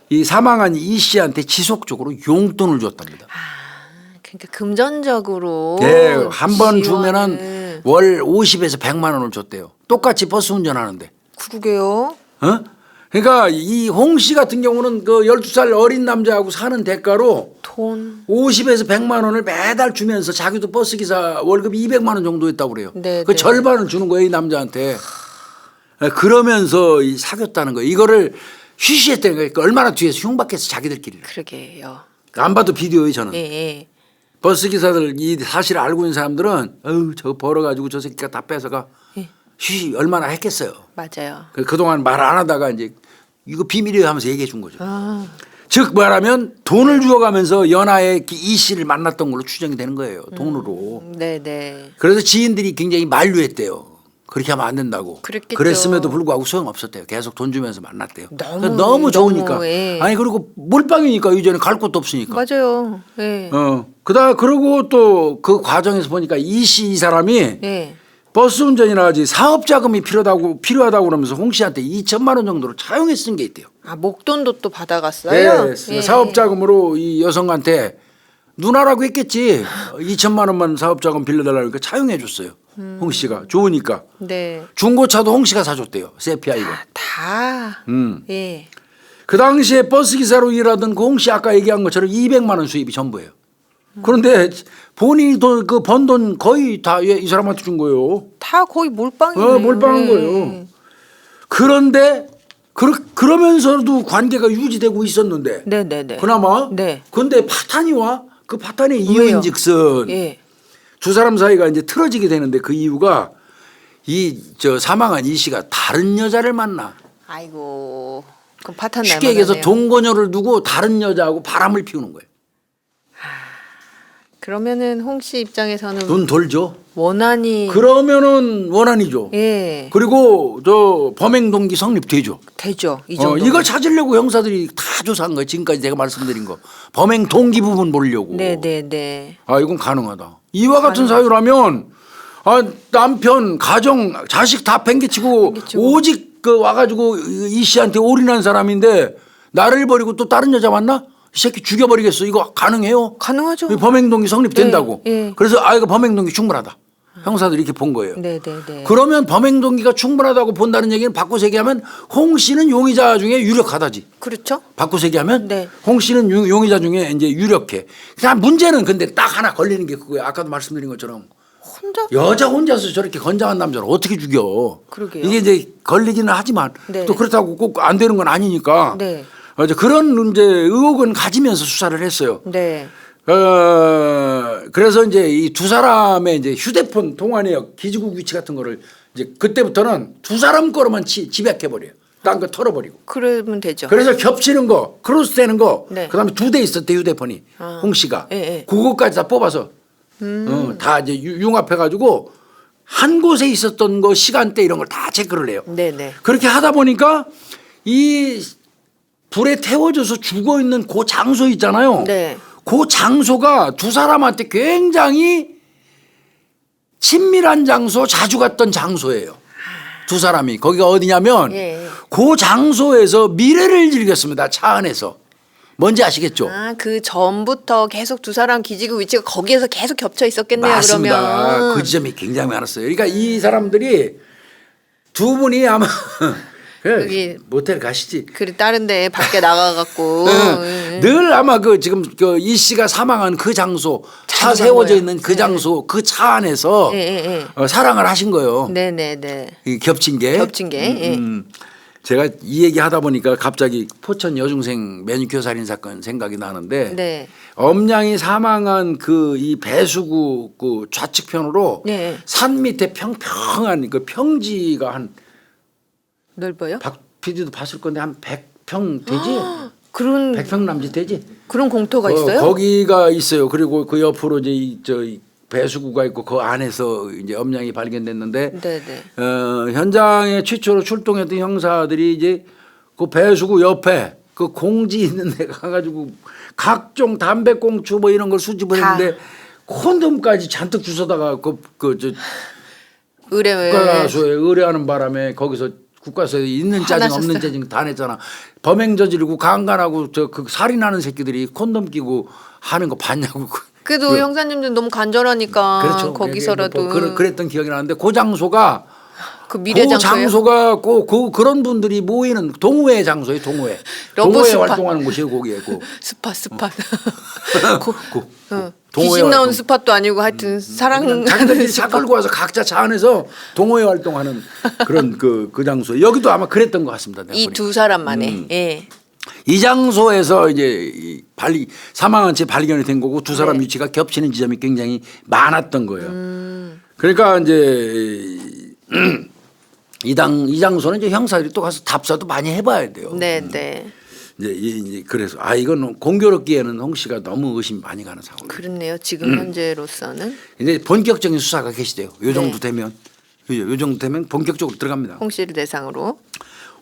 이 사망한 이 씨한테 지속적으로 용돈을 줬답니다. 그러니까 금전적으로. 네, 한 번 지원을. 주면은 월 50에서 100만 원을 줬대요. 똑같이 버스 운전하는데. 그러게요. 어? 그러니까 이 홍 씨 같은 경우는 그 12살 어린 남자하고 사는 대가로 돈. 50에서 100만 원을 매달 주면서 자기도 버스 기사 월급 200만 원 정도 했다고 그래요. 네, 그 네. 절반을 주는 거예요, 이 남자한테. 그러면서 이 사귀었다는 거예요. 이거를 쉬쉬했다는 거예요. 얼마나 뒤에서 흉박해서 자기들끼리. 그러게요. 안 봐도 비디오예요, 저는. 예. 버스 기사들 이 사실을 알고 있는 사람들은 저거 벌어가지고 저 새끼가 다 뺏어가 예. 쉬쉬 얼마나 했겠어요. 맞아요. 그동안 말 안 하다가 이제 이거 비밀이에요 하면서 얘기해 준 거죠. 아. 즉 말하면 돈을 주어가면서 연하의 이 씨를 만났던 걸로 추정이 되는 거예요. 돈으로. 네네. 그래서 지인들이 굉장히 만류했대요. 그렇게 하면 안 된다고. 그랬겠죠. 그랬음에도 불구하고 소용없었대요. 계속 돈 주면서 만났대요. 너무 좋으니까. 너무, 예. 아니 그리고 몰빵이니까 이전에 갈 곳도 없으니까. 맞아요. 예. 그러고 또 그 과정에서 보니까 이 씨 이 사람이 예. 버스 운전이나 하지 사업 자금이 필요하다고 그러면서 홍 씨한테 2천만 원 정도를 차용해 쓴 게 있대요. 아 목돈도 또 받아갔어요. 네, 사업 자금으로 이 여성한테 누나라고 했겠지. 2천만 원만 사업 자금 빌려달라니까 차용해 줬어요. 홍 씨가 좋으니까. 네. 중고차도 홍 씨가 사줬대요. 세피아이가. 다. 예. 그 당시에 버스 기사로 일하던 그 홍 씨 아까 얘기한 것처럼 200만 원 수입이 전부예요. 그런데 본인이 그 번 돈 거의 다 이 사람한테 준 거예요. 다 거의 몰빵이네요. 몰빵한 거예요. 그런데 그러면서도 관계가 유지되고 있었는데 네네네. 그나마 네. 근데 파탄이 와. 그 파탄의 왜요? 이유인즉슨 예. 두 사람 사이가 이제 틀어지게 되는데 그 이유가 사망한 이 씨가 다른 여자를 만나. 아이고. 그럼 파탄 쉽게 얘기해서 날만하네요. 동거녀를 두고 다른 여자하고 바람을 피우는 거예요. 그러면은 홍 씨 입장에서는 돈 돌죠. 원한이 그러면은 원한이죠. 예. 그리고 저 범행 동기 성립되죠. 되죠. 이 정도. 이걸 찾으려고 형사들이 다 조사한 거예요. 지금까지 제가 말씀드린 거. 범행 동기 부분 보려고. 네네네. 이건 가능하다. 이와 같은 사유라면 남편, 가정, 자식 다 팽개치고 오직 와가지고 이 씨한테 올인한 사람인데 나를 버리고 또 다른 여자 만나? 이 새끼 죽여버리겠어. 이거 가능해요? 가능하죠. 범행 동기 성립된다고. 예. 그래서 이거 범행 동기 충분하다. 형사들이 이렇게 본 거예요. 네네네. 그러면 범행 동기가 충분하다고 본다는 얘기는 바꿔서 얘기하면 홍 씨는 용의자 중에 유력하다지. 그렇죠. 바꿔서 얘기하면 네. 홍 씨는 용의자 중에 이제 유력해. 그냥 문제는 근데 딱 하나 걸리는 게 그거예요. 아까도 말씀드린 것처럼 혼자 여자 혼자서 저렇게 건장한 남자를 어떻게 죽여? 그러게요. 이게 이제 걸리기는 하지만 네. 또 그렇다고 꼭 안 되는 건 아니니까. 네. 이제 그런 이제 의혹은 가지면서 수사를 했어요. 네. 그래서 이제 이 두 사람의 이제 휴대폰 통화 내역, 기지국 위치 같은 거를 이제 그때부터는 두 사람 거로만 집약해 버려요. 딴 거 털어버리고. 그러면 되죠. 그래서 겹치는 거, 크로스되는 거, 네. 그다음에 2대 있었대 휴대폰이 홍 씨가. 예, 예. 그거까지 다 뽑아서 다 이제 융합해 가지고 한 곳에 있었던 거 시간대 이런 걸 다 체크를 해요. 네네. 그렇게 하다 보니까 이 불에 태워져서 죽어 있는 그 장소 있잖아요. 네. 그 장소가 두 사람한테 굉장히 친밀한 장소, 자주 갔던 장소예요. 두 사람이 거기가 어디냐면 예. 그 장소에서 미래를 즐겼습니다. 차 안에서. 뭔지 아시겠죠? 그 전부터 계속 두 사람 기지국 위치가 거기에서 계속 겹쳐 있었겠네요. 맞습니다. 그러면 그 지점이 굉장히 많았어요. 그러니까 이 사람들이 두 분이 아마 여기 모텔 가시지. 그 다른데 밖에 나가갖고 늘 아마 지금 이 씨가 사망한 그 장소, 차 자주 간 세워져 거예요. 있는 그 장소, 그 차 안에서 예. 사랑을 하신 거예요. 네네네. 이 겹친 게. 겹친 게. 예. 제가 이 얘기 하다 보니까 갑자기 포천 여중생 매니큐어 살인 사건 생각이 나는데 네. 엄양이 사망한 그 이 배수구 그 좌측편으로 네. 산 밑에 평평한 그 평지가 한 넓어요? 박 PD도 봤을 건데 한 100평 되지? 그런 100평 남짓 되지? 그런 공터가 있어요? 거기가 있어요. 그리고 그 옆으로 이제 저 배수구가 있고 그 안에서 이제 엄양이 발견됐는데 네네. 현장에 최초로 출동했던 형사들이 이제 그 배수구 옆에 그 공지 있는 데 가가지고 각종 담배꽁초 뭐 이런 걸 수집을 다. 했는데 콘돔까지 잔뜩 주워다가 그저 의뢰 국가수에 의뢰하는 바람에 거기서 국가수에 있는 짜증 화나셨어요? 없는 짜증 다 냈잖아. 범행 저지르고 강간하고 저 그 살인하는 새끼들이 콘돔 끼고 하는 거 봤냐고. 그래도 형사님들 너무 간절하니까 그렇죠. 거기서라도 그랬던 기억이 나는데 그 장소가 그 미래 그 장소예요? 장소가 그 그런 분들이 모이는 동호회 장소예요. 동호회. 러브 동호회 스팟. 활동하는 곳이에요. 거기에 그. 스팟. 동호회 귀신 나온 활동. 스팟도 아니고 하여튼 사랑 자기들이 차 끌고 와서 각자 차 안에서 동호회 활동하는 그런 그 장소. 여기도 아마 그랬던 것 같습니다. 내가 이 보니까. 두 사람만에. 예. 이 장소에서 이제 사망한 채 발견이 된 거고 두 사람 네. 위치가 겹치는 지점이 굉장히 많았던 거예요. 그러니까 이제 이 장소는 이제 형사들이 또 가서 답사도 많이 해봐야 돼요. 네네. 이제 그래서 이건 공교롭기에는 홍 씨가 너무 의심 많이 가는 상황. 그렇네요. 지금 현재로서는 이제 본격적인 수사가 개시돼요. 요 정도 네. 되면 요 정도 되면 본격적으로 들어갑니다. 홍 씨를 대상으로.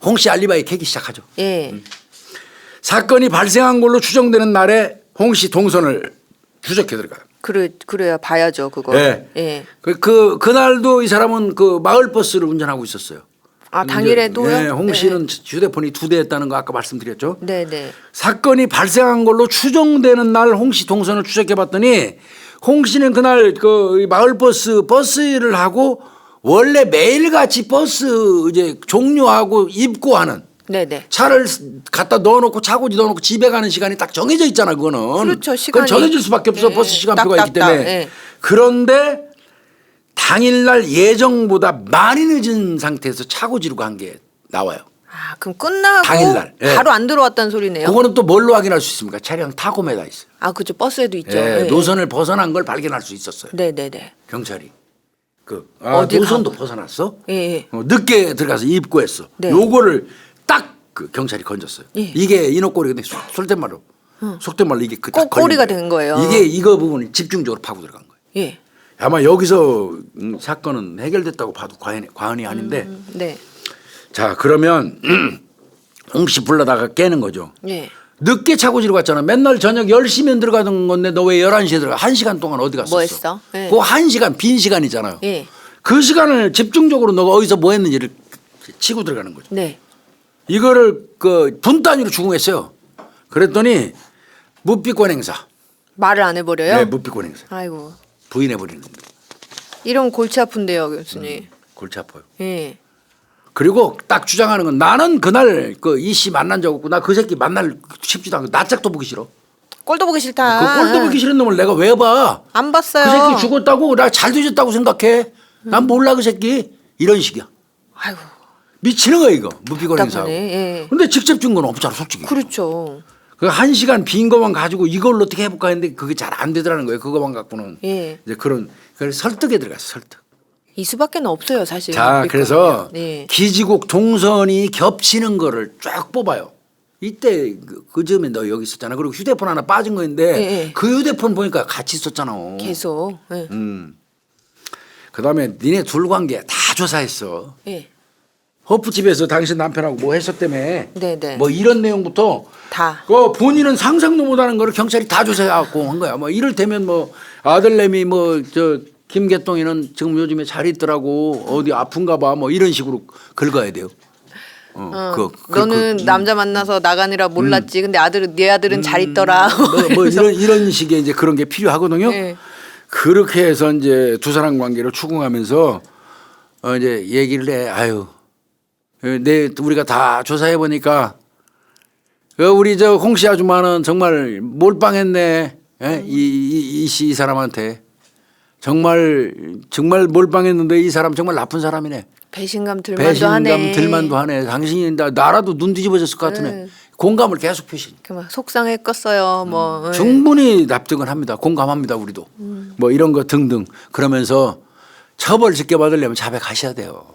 홍 씨 알리바이 캐기 시작하죠. 예. 사건이 발생한 걸로 추정되는 날에 홍 씨 동선을 추적해 들어가요. 그래야 봐야죠 그거. 네. 예. 그날도 이 사람은 그 마을 버스를 운전하고 있었어요. 아 당일에도요? 네, 홍 씨는 휴대폰이 2대였다는 거 아까 말씀드렸죠. 네네. 사건이 발생한 걸로 추정되는 날 홍 씨 동선을 추적해 봤더니 홍 씨는 그날 그 마을 버스를 하고 원래 매일같이 버스 이제 종료하고 입고하는 네네. 차를 갖다 넣어놓고 차고지 넣어놓고 집에 가는 시간이 딱 정해져 있잖아 그거는. 그렇죠, 시간이. 그건 정해질 수밖에 없어. 네. 버스 시간표가 있기 딱딱딱, 때문에. 네. 그런데 당일날 예정보다 많이 늦은 상태에서 차고지로 간 게 나와요. 아 그럼 끝나고 당일날. 예. 바로 안 들어왔다는 소리네요. 그거는 또 뭘로 확인할 수 있습니까? 차량 타고매다 있어요. 아 그죠 버스에도 있죠. 예, 예. 노선을 벗어난 걸 발견할 수 있었어요. 네네네. 경찰이. 어디 노선도 가고. 벗어났어? 예. 예. 늦게 들어가서 입고했어. 네. 요거를 딱 그 경찰이 건졌어요. 예. 이게 인호꼬리인데 속된 말로 이게 그 딱 꼬리가 걸린 된 거예요. 이거 부분이 집중적으로 파고 들어간 거예요. 예. 아마 여기서 사건은 해결됐다고 봐도 과언이 아닌데 네. 자 그러면 홍 씨 불러다가 깨는 거죠. 예. 늦게 차고지로 갔잖아. 맨날 저녁 10시면 들어가던 건데 너 왜 11시에 들어가? 1시간 동안 어디 갔었어? 뭐 했어? 예. 그 1시간 빈 시간이잖아요. 예. 그 시간을 집중적으로 너가 어디서 뭐 했는지를 치고 들어가는 거죠. 네. 이거를 그 분 단위로 추궁했어요. 그랬더니 무비권 행사. 말을 안 해버려요? 네, 무비권 행사. 아이고 부인해 버리는 겁니다. 이런 골치 아픈데요 교수님. 골치 아파요. 예. 그리고 딱 주장하는 건 나는 그날 그 이 씨 만난 적 없고 나 그 새끼 만날 싶지도 않고 낯짝도 보기 싫어. 꼴도 보기 싫다. 그 꼴도 보기 싫은 놈을 내가 왜 봐? 안 봤어요. 그 새끼 죽었다고 나 잘 뒤졌다고 생각해. 난 몰라 그 새끼. 이런 식이야. 아이고 미치는 거야 이거. 무비권 행사하고. 답답하네. 예. 근데 직접 증거는 없잖아 솔직히. 그렇죠. 그 1시간 빈 거만 가지고 이걸 어떻게 해볼까 했는데 그게 잘 안 되더라는 거예요. 그거만 갖고는. 예. 이제 그런 설득에 들어갔어 설득. 이 수밖에는 없어요 사실. 자 그래서 예. 기지국 동선이 겹치는 거를 쫙 뽑아요. 이때 그 즈음에 너 여기 있었잖아. 그리고 휴대폰 하나 빠진 거인데 예. 그 휴대폰 보니까 같이 있었잖아. 계속. 예. 그다음에 니네 둘 관계 다 조사했어. 예. 허프집에서 당신 남편하고 뭐 했었다며. 네네. 뭐 이런 내용부터 다. 그 본인은 상상도 못하는 거를 경찰이 다 조사해갖고 한 거야. 뭐 이를테면 뭐 아들내미 뭐 저 김개똥이는 지금 요즘에 잘 있더라고 어디 아픈가 봐 뭐 이런 식으로 긁어야 돼요. 너는 남자 만나서 나가느라 몰랐지. 근데 내 아들은 잘 있더라. 뭐 이런 식의 이제 그런 게 필요하거든요. 네. 그렇게 해서 이제 두 사람 관계를 추궁하면서 이제 얘기를 해. 아유, 우리가 다 조사해 보니까 우리 저 홍씨 아줌마는 정말 몰빵했네. 이 사람한테 정말 몰빵했는데 이 사람 정말 나쁜 사람이네. 배신감 들만도 하네. 배신감 들만도 하네. 당신이 나라도 눈 뒤집어졌을 것 같으네. 공감을 계속 표시. 막 속상했겠어요. 뭐 충분히 납득은 합니다. 공감합니다. 우리도. 뭐 이런 거 등등. 그러면서 처벌 직계 받으려면 자백하셔야 돼요.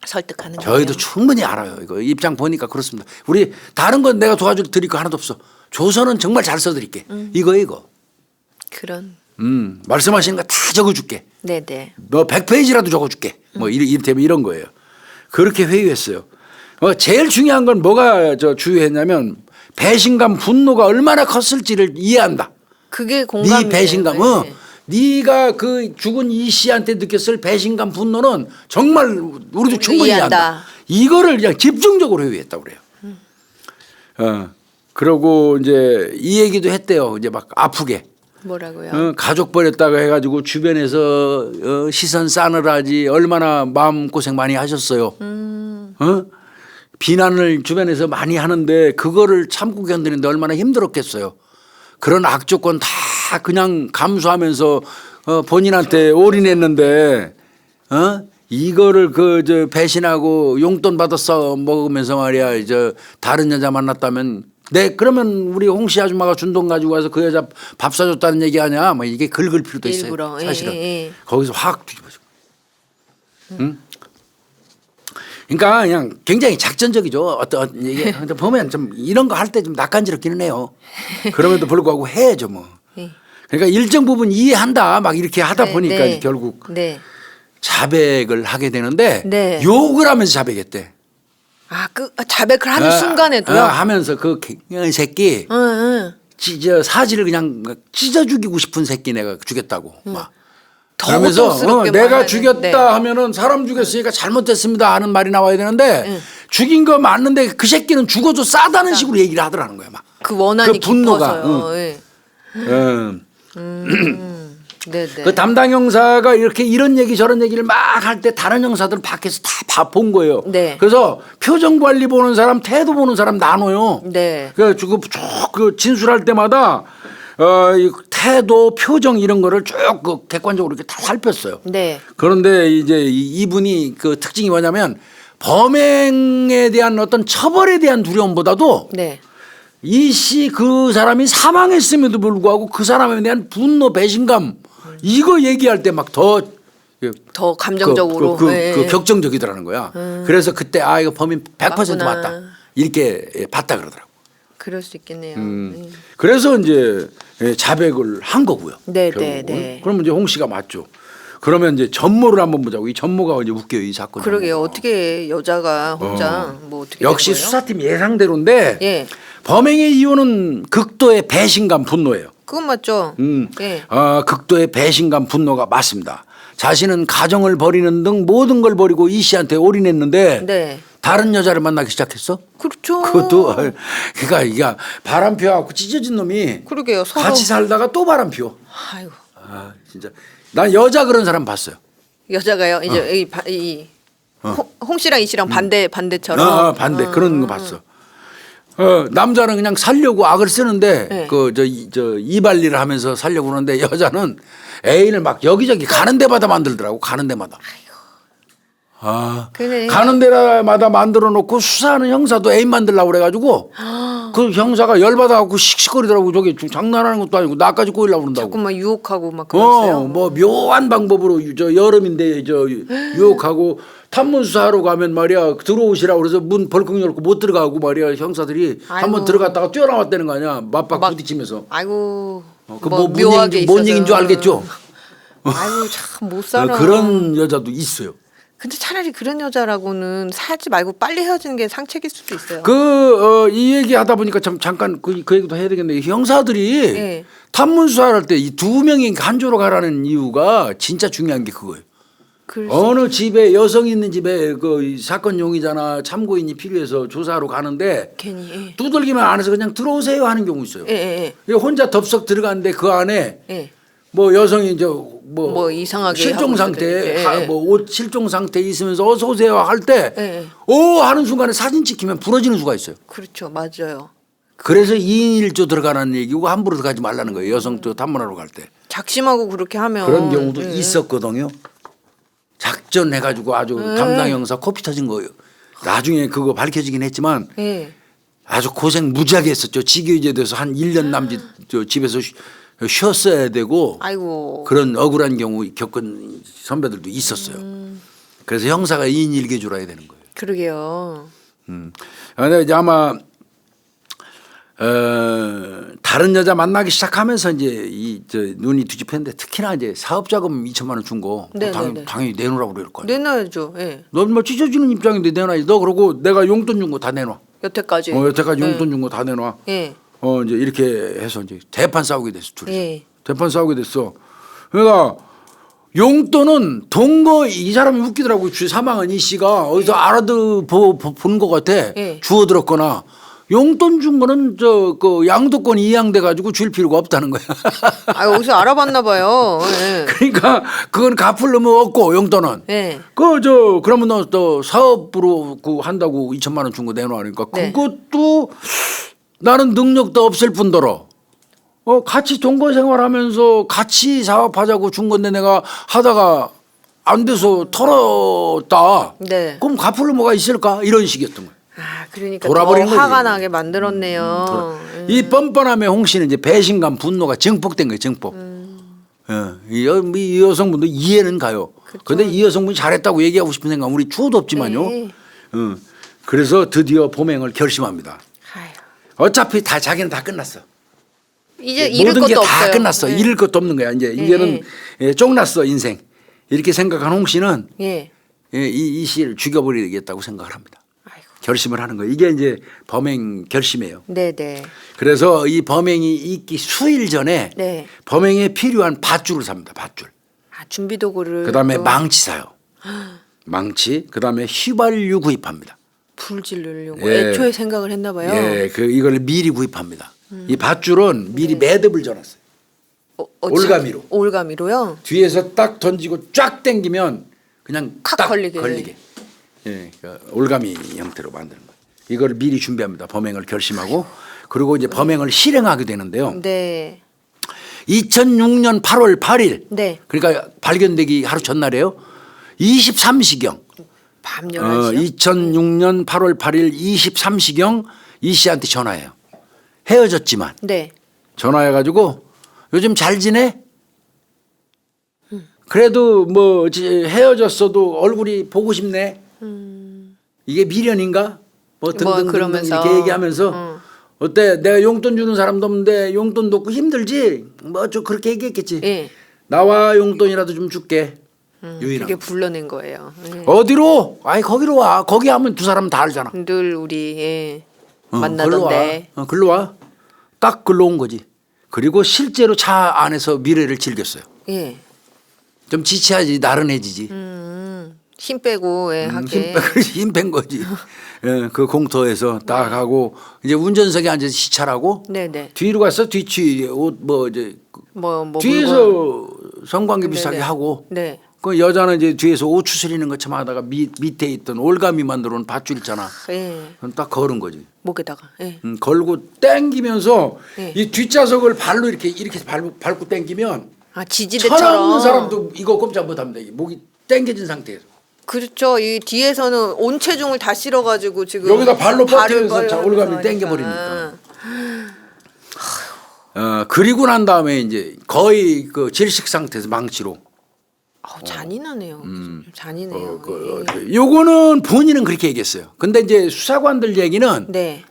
설득하는 거예요. 저희도 충분히 알아요. 이거 입장 보니까 그렇습니다. 우리 다른 건 내가 도와드릴 거 하나도 없어. 조선은 정말 잘 써드릴게. 이거. 그런. 말씀하시는 거 다 적어줄게. 네네. 너 100페이지라도 적어줄게. 뭐 이를테면 이런 거예요. 그렇게 회유했어요. 제일 중요한 건 뭐가 주요했냐면 배신감, 분노가 얼마나 컸을지를 이해한다. 그게 공감이에요. 네 배신감. 네. 네가 그 죽은 이 씨한테 느꼈을 배신감, 분노는 정말 우리도 충분히 이해한다. 이거를 그냥 집중적으로 회유했다고 그래요. 그러고 이제 이 얘기도 했대요. 이제 막 아프게. 뭐라고요? 가족 버렸다가 해가지고 주변에서 시선 싸늘하지 얼마나 마음고생 많이 하셨어요. 비난을 주변에서 많이 하는데 그거를 참고 견디는데 얼마나 힘들었겠어요. 그런 악조건 다 그냥 감수하면서 본인한테 올인했는데 이거를 배신하고 용돈 받아서 먹으면서 말이야 다른 여자 만났다면 그러면 우리 홍씨 아줌마가 준 돈 가지고 와서 그 여자 밥 사줬다는 얘기 아니야? 뭐 이게 긁을 필요도 있어요. 일부러. 사실은 예. 거기서 확 뒤집어져. 그러니까 그냥 굉장히 작전적이죠. 어떤 이게 보면 좀 이런 거 할 때 좀 낯간지럽기는 해요. 그럼에도 불구하고 해야죠 뭐. 그러니까 일정 부분 이해한다 막 이렇게 하다 보니까 네. 결국 네. 자백을 하게 되는데 네. 욕을 하면서 자백했대. 자백을 하는 순간에도요. 하면서 그 새끼 사지를 그냥 찢어 죽이고 싶은 새끼 내가 죽였다고 막. 더 그러면서 고통스럽게 내가 말하는. 죽였다 네. 하면은 사람 죽였으니까 잘못됐습니다 하는 말이 나와야 되는데 죽인 거 맞는데 그 새끼는 죽어도 싸다는 식으로 얘기를 하더라는 거야 막. 그 원한이 그 분노가. 깊어서요. 예. 네네. 그 담당 형사가 이렇게 이런 얘기 저런 얘기를 막 할 때 다른 형사들은 밖에서 다 본 거예요. 네. 그래서 표정 관리 보는 사람, 태도 보는 사람 나눠요. 네. 그래서 그 진술할 때마다 이 태도, 표정 이런 거를 쭉 그 객관적으로 이렇게 다 살폈어요. 네. 그런데 이제 이분이 그 특징이 뭐냐면 범행에 대한 어떤 처벌에 대한 두려움보다도 네. 이 씨 그 사람이 사망했음에도 불구하고 그 사람에 대한 분노, 배신감 이거 얘기할 때 막 더 감정적으로. 그 격정적이더라는 거야. 그래서 그때 이거 범인 100% 맞구나. 맞다. 이렇게 봤다 그러더라고. 그럴 수 있겠네요. 그래서 이제 자백을 한 거고요. 네, 결국은. 네. 그러면 이제 홍 씨가 맞죠. 그러면 이제 전모를 한번 보자고. 이 전모가 이제 웃겨요, 이 사건. 그러게요. 어떻게 여자가 혼자 뭐 어떻게 역시 된 거예요? 수사팀 예상대로인데 예. 범행의 이유는 극도의 배신감, 분노예요. 그건 맞죠. 예. 극도의 배신감, 분노가 맞습니다. 자신은 가정을 버리는 등 모든 걸 버리고 이 씨한테 올인했는데 네. 다른 여자를 만나기 시작했어? 그렇죠. 그것도 그러니까 이게 바람 피워갖고 찢어진 놈이 그러게요. 서로. 같이 살다가 또 바람 피워. 아이고. 진짜 난 여자 그런 사람 봤어요. 여자가요. 이제 홍 씨랑 이 씨랑 반대처럼. 반대 그런 거 봤어. 남자는 그냥 살려고 악을 쓰는데 네. 저 이발일을 하면서 살려고 그러는데 여자는 애인을 막 여기저기 가는 데마다 만들더라고. 가는 데마다. 그래. 가는 데마다 만들어 놓고 수사하는 형사도 애인 만들려고 그래가지고 그 형사가 열받아갖고 씩씩거리더라고. 저기 장난하는 것도 아니고 나까지 꼬이려고 그런다고. 자꾸 막 유혹하고 막 그랬어요. 뭐 묘한 방법으로 여름인데 유혹하고 탐문수사하러 가면 말이야 들어오시라고 그래서 문 벌컥 열고 못 들어가고 말이야 형사들이 한번 들어갔다가 뛰어나왔다는 거 아니야 맞박 부딪히면서. 아이고. 그뭔 묘하게 얘기인 줄 알겠죠. 아이고 참 못 살아. 그런 여자도 있어요. 근데 차라리 그런 여자라고는 살지 말고 빨리 헤어지는 게 상책일 수도 있어요. 이 얘기 하다 보니까 잠깐 그 얘기도 해야 되겠네. 형사들이 네. 탐문수사할 때 이 두 명이 간조로 가라는 이유가 진짜 중요한 게 그거예요. 어느 집에 여성이 있는 집에 그 사건 용의자나 참고인이 필요해서 조사하러 가는데 괜히. 두들기면 안에서 그냥 들어오세요 하는 경우 있어요. 예. 혼자 덥석 들어갔는데 그 안에 예. 뭐 여성이 뭐 이상하게 실종 하고 상태, 있을 때. 옷 실종 상태 있으면서 어서 오세요 할 때, 예. 하는 순간에 사진 찍히면 부러지는 수가 있어요. 그렇죠, 맞아요. 그래서 2인 1조 들어가는 얘기고 함부로 들어가지 말라는 거예요. 여성도 탐문하러 갈 때. 작심하고 그렇게 하면 그런 경우도 예. 있었거든요. 작전해가지고 아주 담당 형사 코피 터진 거예요. 나중에 그거 밝혀지긴 했지만 예. 아주 고생 무지하게 했었죠. 직위제 돼서 한 1년 남짓 저 집에서 쉬었어야 되고 아이고. 그런 억울한 경우 겪은 선배들도 있었어요. 그래서 형사가 2인 1개 줄어야 되는 거예요. 그러게요. 근데 이제 아마 다른 여자 만나기 시작하면서 이제 눈이 뒤집혔는데 특히나 이제 사업자금 2천만 원 준 거 네네네. 당연히 내놓으라고 그럴 거예요. 내놔야죠. 예. 넌 뭐 찢어지는 입장인데 내놔야지. 너 그러고 내가 용돈 준 거 다 내놔. 여태까지. 여태까지 예. 용돈 준 거 다 내놔. 예. 이제 이렇게 해서 이제 대판 싸우게 됐어. 둘이. 예. 대판 싸우게 됐어. 그러니까 용돈은 동거 이 사람이 웃기더라고. 주 사망한 이 씨가 어디서 알아본 것 같아. 예. 주워들었거나. 용돈 준 거는 그 양도권 이양돼 가지고 줄 필요가 없다는 거야. 아, 어디서 알아봤나 봐요. 예. 그러니까 그건 갚을 놈은 없고 용돈은. 예. 그러면 너 또 사업으로 그 한다고 2천만 원 준 거 내놔니까 네. 그것도 나는 능력도 없을 뿐더러 같이 동거 생활하면서 같이 사업하자고 준 건데 내가 하다가 안 돼서 털었다. 네. 그럼 갚을 놈 뭐가 있을까? 이런 식이었던 거야. 아, 그러니까 돌아버린 더 화가 거지. 나게 만들었네요. 이 뻔뻔함에 홍 씨는 이제 배신감, 분노가 증폭된 거예요. 증폭. 이 여성분도 이해는 가요. 그런데 이 여성분이 잘했다고 얘기하고 싶은 생각 우리 추호도 없지만요. 네. 그래서 드디어 범행을 결심합니다. 아유. 어차피 다 자기는 다 끝났어. 이제 잃을 모든 것도 게 다 없어요. 끝났어. 네. 잃을 것도 없는 거야. 이제는 쫑났어 인생. 이렇게 생각한 홍 씨는 예. 이 씨를 죽여버리겠다고 생각을 합니다. 아이고. 결심을 하는 거예요. 이게 이제 범행 결심이에요. 네네. 그래서 이 범행이 있기 수일 전에 네. 범행에 필요한 밧줄을 삽니다. 밧줄. 아, 준비 도구를. 그다음에 또 망치 사요. 망치. 그다음에 휘발유 구입합니다. 불 지르려고 예. 애초에 생각을 했나 봐요. 예, 이걸 미리 구입합니다. 이 밧줄은 미리 매듭을 져놨어요. 올가미로. 올가미로요? 뒤에서 딱 던지고 쫙 당기면 그냥 칵 딱 걸리게. 예, 그러니까 올가미 형태로 만드는 거예요. 이걸 미리 준비합니다. 범행을 결심하고 그리고 이제 범행을 실행하게 되는데요. 네. 2006년 8월 8일. 네. 그러니까 발견되기 하루 전날에요. 23시경. 밤 11시요? 2006년 8월 8일 23시경 이 씨한테 전화해요. 헤어졌지만 네. 전화해가지고 요즘 잘 지내? 그래도 뭐 헤어졌어도 얼굴이 보고 싶네. 이게 미련인가? 뭐 등등 그러면서. 이렇게 얘기하면서 어때? 내가 용돈 주는 사람도 없는데 용돈도 없고 힘들지? 뭐 좀 그렇게 얘기했겠지. 예. 나와 용돈이라도 좀 줄게. 유인하고. 그게 불러낸 거예요. 예. 어디로? 아이 거기로 와. 거기 하면 두 사람 다 알잖아. 늘 우리 예. 글로 와. 만나던데. 글로 와. 딱 글로 온 거지. 그리고 실제로 차 안에서 미래를 즐겼어요. 예. 좀 지쳐야지 나른해지지. 힘 빼고 예, 하게. 힘뺀 거지. 예, 그 공터에서 딱 하고 이제 운전석에 앉아서 시찰하고 네네. 뒤로 가서 뒤치 옷 뭐 이제 뭐 뒤에서 성관계 비슷하게 네네. 하고 네. 그 여자는 이제 뒤에서 옷 추스리는 것처럼 하다가 밑에 있던 올가미 만들어 놓은 밧줄 있잖아. 예. 그건 딱 걸은 거지. 목에다가. 예. 걸고 땡기면서 네. 이 뒷좌석을 발로 이렇게 밟고 땡기면 아, 천없는 지지대처럼. 사람도 이거 꼼짝 못합니다. 이게 목이 땡겨진 상태에서. 그렇죠. 이 뒤에서는 온 체중을 다 실어가지고 지금 여기다 발로 발을 뻗으면서 자, 올가미 하니까. 땡겨버리니까. 그리고 난 다음에 이제 거의 그 질식 상태에서 망치로. 아우, 잔인하네요. 잔인해요. 요거는 본인은 그렇게 얘기했어요. 근데 이제 수사관들 얘기는 네.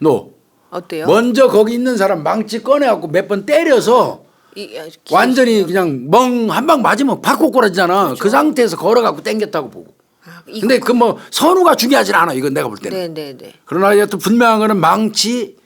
어때요? 먼저 거기 있는 사람 망치 꺼내갖고 몇 번 때려서 완전히 그냥 멍 한 방 맞으면 바꿔꼬라지잖아. 그렇죠. 그 상태에서 걸어갖고 땡겼다고 보고. 아, 근데 그 뭐 선우가 중요하진 않아. 이건 내가 볼 때는. 네네네. 그러나 여튼 분명한 거는 망치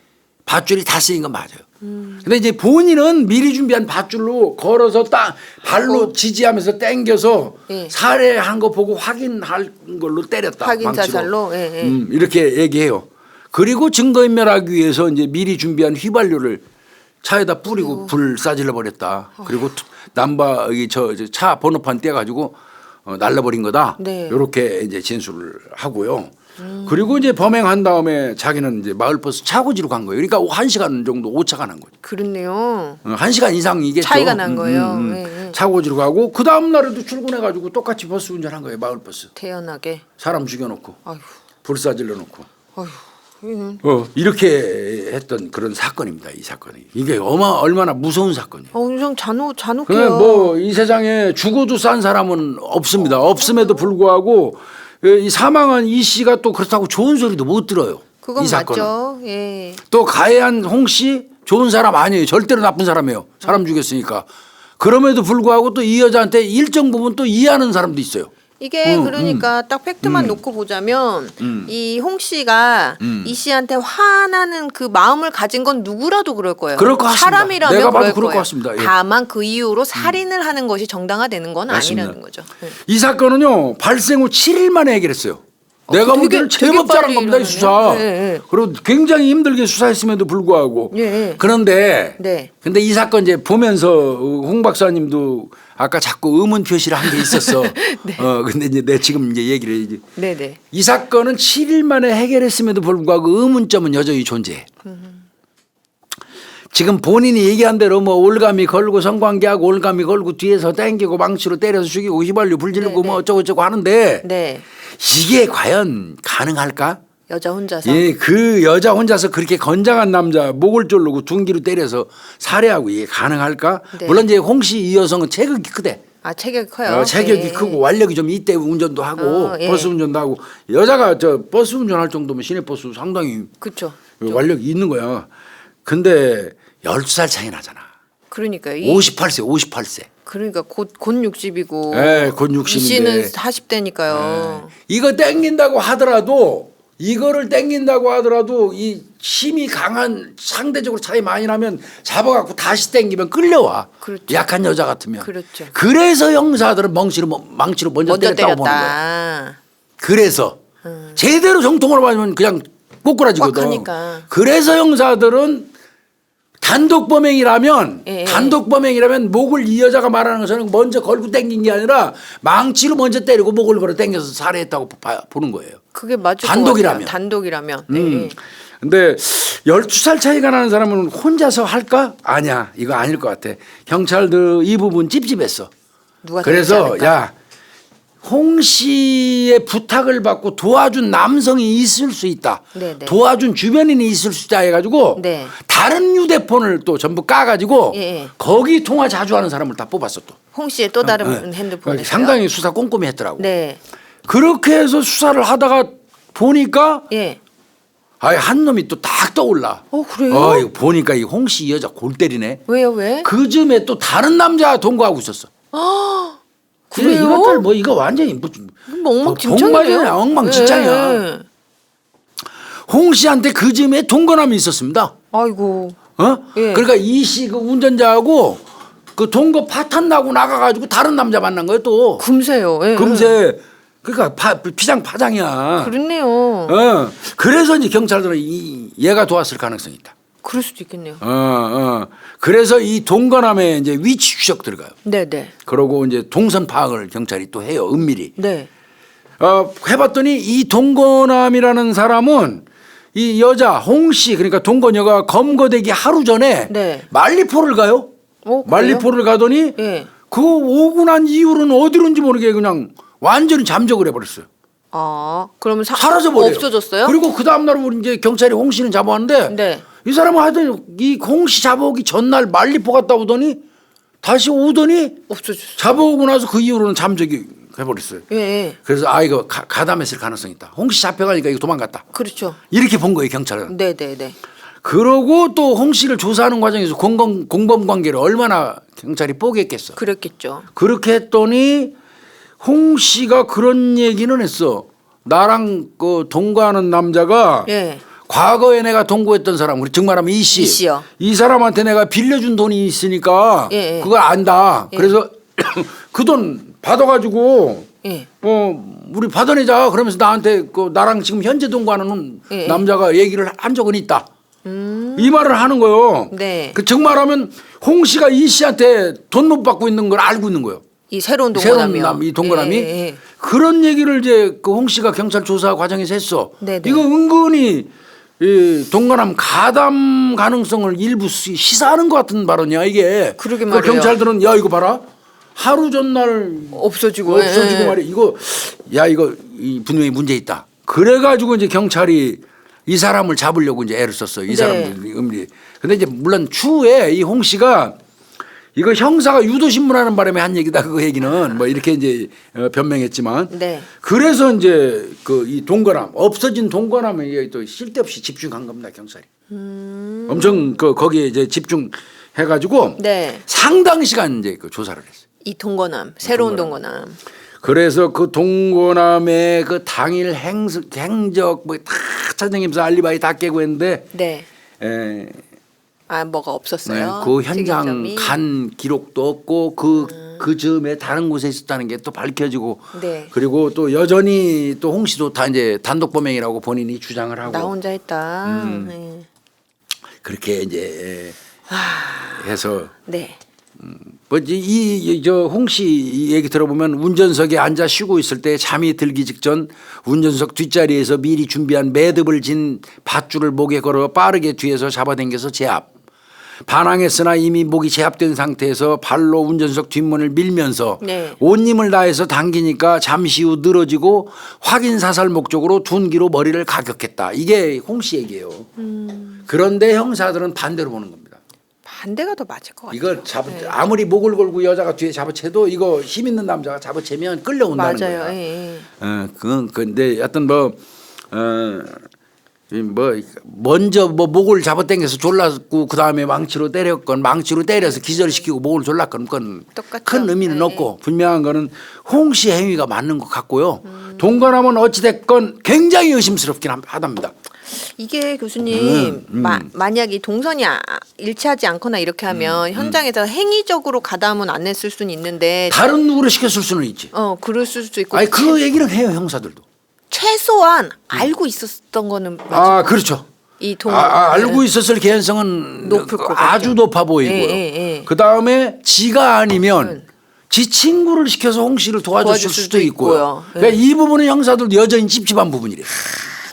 밧줄이 다 쓰인 건 맞아요. 근데 이제 본인은 미리 준비한 밧줄로 걸어서 딱 발로 지지하면서 당겨서 예. 살해한 거 보고 확인할 걸로 때렸다. 확인 망치로. 자살로. 예, 예. 이렇게 얘기해요. 그리고 증거인멸하기 위해서 이제 미리 준비한 휘발유를 차에다 뿌리고 불 싸질러 버렸다. 그리고 남바 차 번호판 떼가지고 날라버린 거다. 네. 이렇게 이제 진술을 하고요. 그리고 이제 범행한 다음에 자기는 이제 마을버스 차고지로 간 거예요. 그러니까 1시간 정도 오차가 난 거죠. 그렇네요. 1시간 이상이겠죠. 차이가 난 거예요. 차고지로 가고 그 다음 날에도 출근해가지고 똑같이 버스 운전한 거예요. 마을버스. 태연하게. 사람 죽여놓고 아휴. 불사질러 놓고. 아휴. 이렇게 했던 그런 사건입니다. 이 사건이. 이게 얼마나 무서운 사건이에요. 엄청 잔혹해요. 뭐 이 세상에 죽어도 싼 사람은 없습니다. 없음에도 불구하고 이 사망한 이 씨가 또 그렇다고 좋은 소리도 못 들어요. 그건 이 사건은. 맞죠. 예. 또 가해한 홍 씨 좋은 사람 아니에요. 절대로 나쁜 사람이에요. 사람 죽였으니까. 그럼에도 불구하고 또 이 여자한테 일정 부분 또 이해하는 사람도 있어요. 이게 그러니까 딱 팩트만 놓고 보자면 이 홍 씨가 이 씨한테 화나는 그 마음을 가진 건 누구라도 그럴 거예요. 그럴 것 같습니다. 사람이라면 내가 봐도 그럴 그럴 것 거예요. 같습니다. 예. 다만 그 이후로 살인을 하는 것이 정당화되는 건 맞습니다. 아니라는 거죠. 네. 이 사건은요 발생 후 7일 만에 해결했어요. 내가 되게- 보기에는 되게 제법 잘한 빨리 겁니다 이 수사. 일어나네요. 예. 그리고 굉장히 힘들게 수사했음에도 불구하고. 예. 그런데 네. 근데 이 사건 이제 보면서 홍 박사님도 아까 자꾸 의문 표시를 한 게 있었어. 네. 근데 이제 내 지금 이제 얘기를 해야지. 네네. 이 사건은 7일 만에 해결했음에도 불구하고 의문점은 여전히 존재해. 지금 본인이 얘기한 대로 뭐 올가미 걸고 성관계하고 올가미 걸고 뒤에서 땡기고 망치로 때려서 죽이고 휘발유 불지르고 네, 뭐 네. 어쩌고저쩌고 하는데 네. 이게 과연 가능할까? 여자 혼자서. 예, 그 여자 혼자서 그렇게 건장한 남자 목을 졸르고 둔기로 때려서 살해하고 이게 가능할까? 네. 물론 이제 홍 씨 이 여성은 체격이 크대. 아 체격이 커요. 체격이 네. 크고 완력이 좀 있대. 운전도 하고 예. 버스 운전도 하고 여자가 저 버스 운전할 정도면 시내버스 상당히 그렇죠. 완력이 있는 거야. 근데 12살 차이 나잖아. 그러니까 58세. 그러니까 곧 60이고. 예, 곧 60인데. 이 씨는 40대니까요. 이거 땡긴다고 하더라도 이거를 땡긴다고 하더라도 이 힘이 강한 상대적으로 차이 많이 나면 잡아갖고 다시 땡기면 끌려와. 그렇죠. 약한 여자 같으면. 그렇죠. 그래서 형사들은 망치로 먼저 때렸다고 보는 거야. 때렸다. 그래서 제대로 정통으로 맞으면 그냥 꼬꾸라지거든. 꽉 하니까. 그래서 형사들은 단독 범행이라면 예, 예. 단독 범행이라면 목을 이 여자가 말하는 것은 먼저 걸고 당긴 게 아니라 망치로 먼저 때리고 목을 걸어 당겨서 살해했다고 보는 거예요. 그게 맞을 것 단독이라면. 같아요. 단독이라면. 네. 근데 12살 차이가 나는 사람은 혼자서 할까? 아니야. 이거 아닐 것 같아. 경찰들 이 부분 찝찝했어. 누가 그래서 야, 홍 씨의 부탁을 받고 도와준 남성이 있을 수 있다. 네네. 도와준 주변인이 있을 수 있다 해가지고 네. 다른 휴대폰을 또 전부 까가지고 예. 거기 통화 자주 하는 사람을 다 뽑았어 또. 홍 씨의 또 다른 핸드폰에 상당히 수사 꼼꼼히 했더라고. 네. 그렇게 해서 수사를 하다가 보니까 예. 한 놈이 또 딱 떠올라. 그래요? 이거 보니까 이 홍 씨 이 여자 골 때리네. 왜요? 왜? 그 즈음에 또 다른 남자 동거하고 있었어. 그래요? 이것들 뭐 이거 완전히 뭐 엉망진창이네요. 엉망진창이야. 예. 홍 씨한테 그 즈음에 동거남이 있었습니다. 아이고. 예. 그러니까 이 씨 그 운전자하고 그 동거 파탄 나고 나가가지고 다른 남자 만난 거예요 또. 금세요. 예. 금세. 그러니까 피장 파장이야. 그렇네요. 그래서 이제 경찰들은 얘가 도왔을 가능성이 있다. 그럴 수도 있겠네요. 그래서 이 동거남의 이제 위치 추적 들어가요. 네네. 그러고 이제 동선 파악을 경찰이 또 해요. 은밀히. 네. 해봤더니 이 동거남이라는 사람은 이 여자 홍 씨 그러니까 동거녀가 검거되기 하루 전에 네. 말리포를 가요. 그래요? 말리포를 가더니 예. 그 오고 난 이후로는 어디론지 모르게 그냥 완전히 잠적을 해버렸어요. 그러면 사라져버려요. 없어졌어요? 그리고 그 다음날 우리 이제 경찰이 홍 씨는 잡아왔는데 네. 이 사람은 하여튼 이 홍 씨 잡아오기 전날 말리포 갔다 오더니 다시 오더니 없어졌어요. 잡아오고 나서 그 이후로는 잠적이 해버렸어요. 예. 그래서 이거 가담했을 가능성이 있다. 홍 씨 잡혀가니까 이거 도망갔다. 그렇죠. 이렇게 본 거예요 경찰은. 네네네. 그러고 또 홍 씨를 조사하는 과정에서 공범 관계를 얼마나 경찰이 뽀겠겠어. 그랬겠죠. 그렇게 했더니 홍 씨가 그런 얘기는 했어. 나랑 그 동거하는 남자가 예. 과거에 내가 동거했던 사람, 우리 정말하면 이 씨. 이 씨요. 이 사람한테 내가 빌려준 돈이 있으니까 예. 그걸 안다. 그래서 그 돈 받아가지고 예. 우리 받아내자. 그러면서 나한테 그 나랑 지금 현재 동거하는 예. 남자가 얘기를 한 적은 있다. 이 말을 하는 거요. 네. 그 정말하면 홍 씨가 이 씨한테 돈 못 받고 있는 걸 알고 있는 거예요. 이 새로운 새로운 동거남이요. 이 동거남이 예, 예. 그런 얘기를 이제 그 홍 씨가 경찰 조사 과정에서 했어. 네네. 이거 은근히 이 동거남 가담 가능성을 일부 시사하는 것 같은 발언이야 이게. 그러게 그 말이에요. 경찰들은 야 이거 봐라 하루 전날 없어지고 예. 말이야 이거 야 이거 분명히 문제 있다. 그래가지고 이제 경찰이 이 사람을 잡으려고 이제 애를 썼어. 이 네. 사람들 근데 이제 물론 추후에 이 홍 씨가 이거 형사가 유도 신문하는 바람에 한 얘기다 그 얘기는 뭐 이렇게 이제 변명했지만 네. 그래서 이제 그 이 동거남 없어진 동거남에 또 쓸데없이 집중한 겁니다 경찰이. 엄청 그 거기에 이제 집중해가지고 네. 상당 시간 이제 그 조사를 했어요. 이 동거남, 새로운 동거남. 그래서 그 동거남의 그 당일 행적 뭐 다 찾아다니면서 알리바이 다 깨고 했는데 네. 에, 아 뭐가 없었어요. 그 현장 특이점이. 간 기록도 없고 그 즈음에 다른 곳에 있었다는 게 또 밝혀지고 네. 그리고 또 여전히 또 홍 씨도 다 이제 단독 범행이라고 본인이 주장을 하고 나 혼자 했다. 네. 그렇게 이제 해서 네. 뭐이저 홍 씨 얘기 들어보면 운전석에 앉아 쉬고 있을 때 잠이 들기 직전 운전석 뒷자리에서 미리 준비한 매듭을 진 밧줄을 목에 걸어 빠르게 뒤에서 잡아당겨서 제압. 반항했으나 이미 목이 제압된 상태에서 발로 운전석 뒷문을 밀면서 네. 온 힘을 다해서 당기니까 잠시 후 늘어지고 확인 사살 목적으로 둔기로 머리를 가격했다. 이게 홍 씨 얘기예요. 그런데 형사들은 반대로 보는 겁니다. 반대가 더 맞을 것 같아요. 이걸 네. 아무리 목을 걸고 여자가 뒤에 잡아채도 이거 힘 있는 남자가 잡아채면 끌려온다는 맞아요. 거야. 예, 예. 그건 근데 어떤 먼저 뭐 목을 잡아당겨서 졸랐고 그 다음에 망치로 때렸건 망치로 때려서 기절시키고 목을 졸랐건 그건 똑같죠. 큰 의미는 네. 없고 분명한 거는 홍 씨 행위가 맞는 것 같고요. 동거남은 어찌됐건 굉장히 의심스럽긴 하답니다. 이게 교수님 만약 이 동선이 일치하지 않거나 이렇게 하면 현장에서 행위적으로 가담은 안 했을 수는 있는데 다른 누구를 시켰을 수는 있지. 그럴 수도 있고 아니 그 얘기는 해요 형사들도. 최소한 알고 있었던 거는 맞을 아 것 그렇죠. 이 동 알고 있었을 개연성은 높을 것 아주 같아요. 높아 보이고요. 예. 그 다음에 지가 아니면 지 친구를 시켜서 홍 씨를 도와줬을 수도 있고요. 그러니까 이 부분은 형사들도 여전히 찝찝한 부분이래요.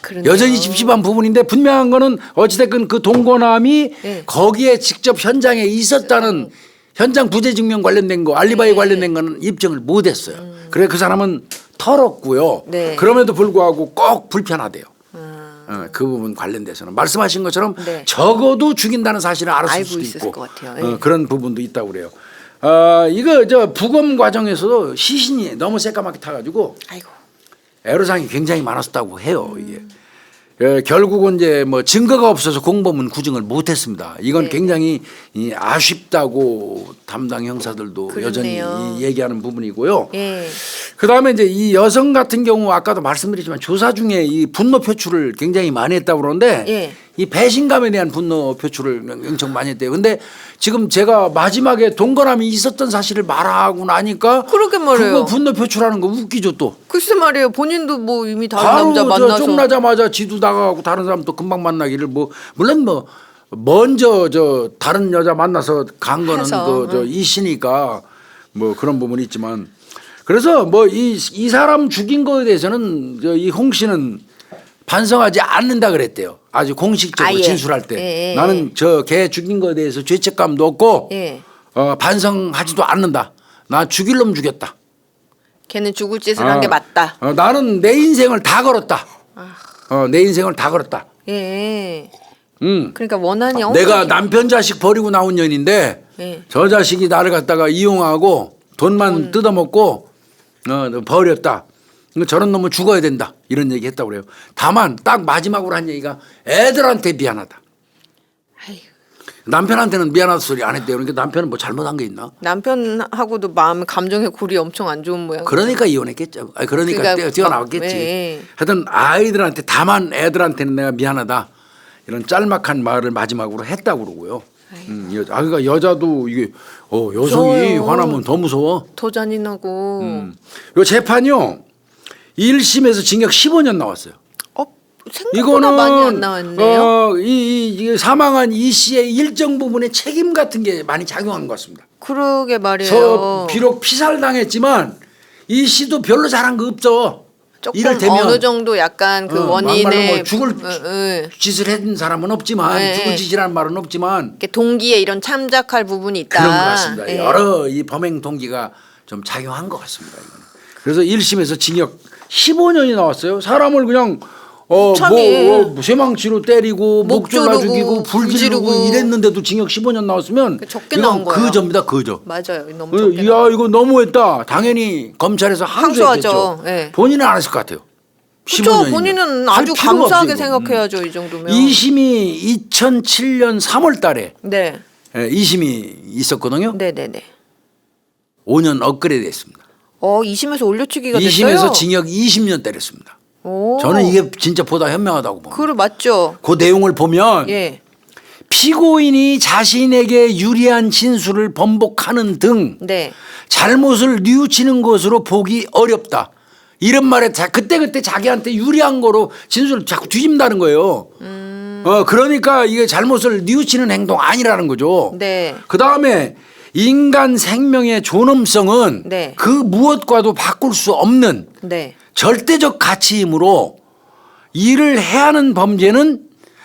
그러네요. 여전히 찝찝한 부분인데 분명한 거는 어찌됐건 그 동거남이 네. 거기에 직접 현장에 있었다는 현장 부재 증명 관련된 거 알리바이 네. 관련된 거는 입증을 못했어요. 그래 그 사람은 털었고요. 네. 그럼에도 불구하고 꼭 불편하대요. 그 부분 관련돼서는 말씀하신 것처럼 네. 적어도 죽인다는 사실을 알았을 알고 수도 있었을 있고 것 같아요. 예. 그런 부분도 있다고 그래요. 이거 저 부검 과정에서도 시신이 너무 새까맣게 타가지고 아이고. 애로사항이 굉장히 많았다고 해요. 이게 결국은 이제 뭐 증거가 없어서 공범은 구증을 못했습니다. 이건 네. 굉장히 아쉽다고 담당 형사들도 그렇네요. 여전히 얘기하는 부분이고요. 예. 그 다음에 이제 이 여성 같은 경우 아까도 말씀드렸지만 조사 중에 이 분노 표출을 굉장히 많이 했다고 그러는데 예. 이 배신감에 대한 분노 표출을 엄청 많이 했대요. 근데 지금 제가 마지막에 동거남이 있었던 사실을 말하고 나니까 그러게 말이에요. 그거 분노 표출하는 거 웃기죠 또. 글쎄 말이에요. 본인도 뭐 이미 다른 바로 남자 저 만나서 쫑나자마자 지도 나가고 다른 사람 또 금방 만나기를 뭐 물론 뭐 먼저 저 다른 여자 만나서 간 거는 해서, 그 저 이씨니까 뭐 그런 부분이 있지만 그래서 뭐 이 사람 죽인 거에 대해서는 저 이 홍 씨는 반성하지 않는다 그랬대요. 아주 공식적으로 아, 예. 진술할 때 예. 나는 저 걔 죽인 거에 대해서 죄책감도 없고 예. 반성하지도 않는다. 나 죽일 놈 죽였다. 걔는 죽을 짓을 한 게 맞다. 나는 내 인생을 다 걸었다. 내 인생을 다 걸었다. 예. 응. 그러니까 원한이 내가 남편 자식 버리고 나온 년인데 예. 저 자식이 나를 갖다가 이용하고 돈만 뜯어먹고 버렸다. 저런 놈은 죽어야 된다. 이런 얘기 했다고 그래요. 다만 딱 마지막으로 한 얘기가 애들한테 미안하다. 아이고. 남편한테는 미안하다 소리 안 했대요. 그러니까 남편은 뭐 잘못한 게 있나? 남편하고도 마음 감정의 골이 엄청 안 좋은 모양. 그러니까 이혼했겠죠. 그러니까 뛰어나왔겠지. 예. 하여튼 아이들한테 다만 애들한테는 내가 미안하다. 이런 짤막한 말을 마지막으로 했다고 그러고요. 그러니까 여자도 이게 여성이 무서워요. 화나면 더 무서워. 더 잔인하고. 요 재판이요. 1심에서 징역 15년 나왔어요. 생각보다 많이 안 나왔네요. 이 사망한 이 씨의 일정 부분의 책임 같은 게 많이 작용한 것 같습니다. 그러게 말이에요. 비록 피살당했지만 이 씨도 별로 잘한 거 없죠. 조금 이를테면 어느 정도 약간 그 막말로 원인의 뭐 죽을 짓을 했던 사람은 없지만 네. 죽을 짓이라는 말은 없지만 이렇게 동기에 이런 참작할 부분이 있다. 그런 것 같습니다. 예. 여러 이 범행 동기가 좀 작용한 것 같습니다. 이거는. 그래서 1심에서 징역 15년이 나왔어요. 사람을 그냥 참 쇠망치로 때리고 목 졸라 죽이고 불 지르고 이랬는데도 징역 15년 나왔으면 적게 나온 이건 거예요. 그저입니다. 그저. 맞아요. 너무 적게 야 이거 너무했다. 당연히 검찰에서 항소했겠죠. 항소하죠. 예. 본인은 안 했을 것 같아요. 그렇죠. 15년이면. 본인은 할 아주 필요가 감사하게 없어요, 생각해야죠. 이 정도면. 2심이 2007년 3월 달에 네. 2심이 있었거든요. 네네네. 5년 업그레이드 됐습니다. 2심에서 올려치기가 됐어요. 2심에서 징역 20년 때렸습니다. 오. 저는 이게 진짜 보다 현명하다고 봅니다. 그래 맞죠. 그 내용을 보면 예. 피고인이 자신에게 유리한 진술을 번복하는 등 네. 잘못을 뉘우치는 것으로 보기 어렵다. 이런 말에 그때 자기한테 유리한 거로 진술을 자꾸 뒤집는다는 거예요. 그러니까 이게 잘못을 뉘우치는 행동 아니라는 거죠. 네. 그 다음에 인간 생명의 존엄성은 네. 그 무엇과도 바꿀 수 없는 네. 절대적 가치이므로 이를 해하는 범죄는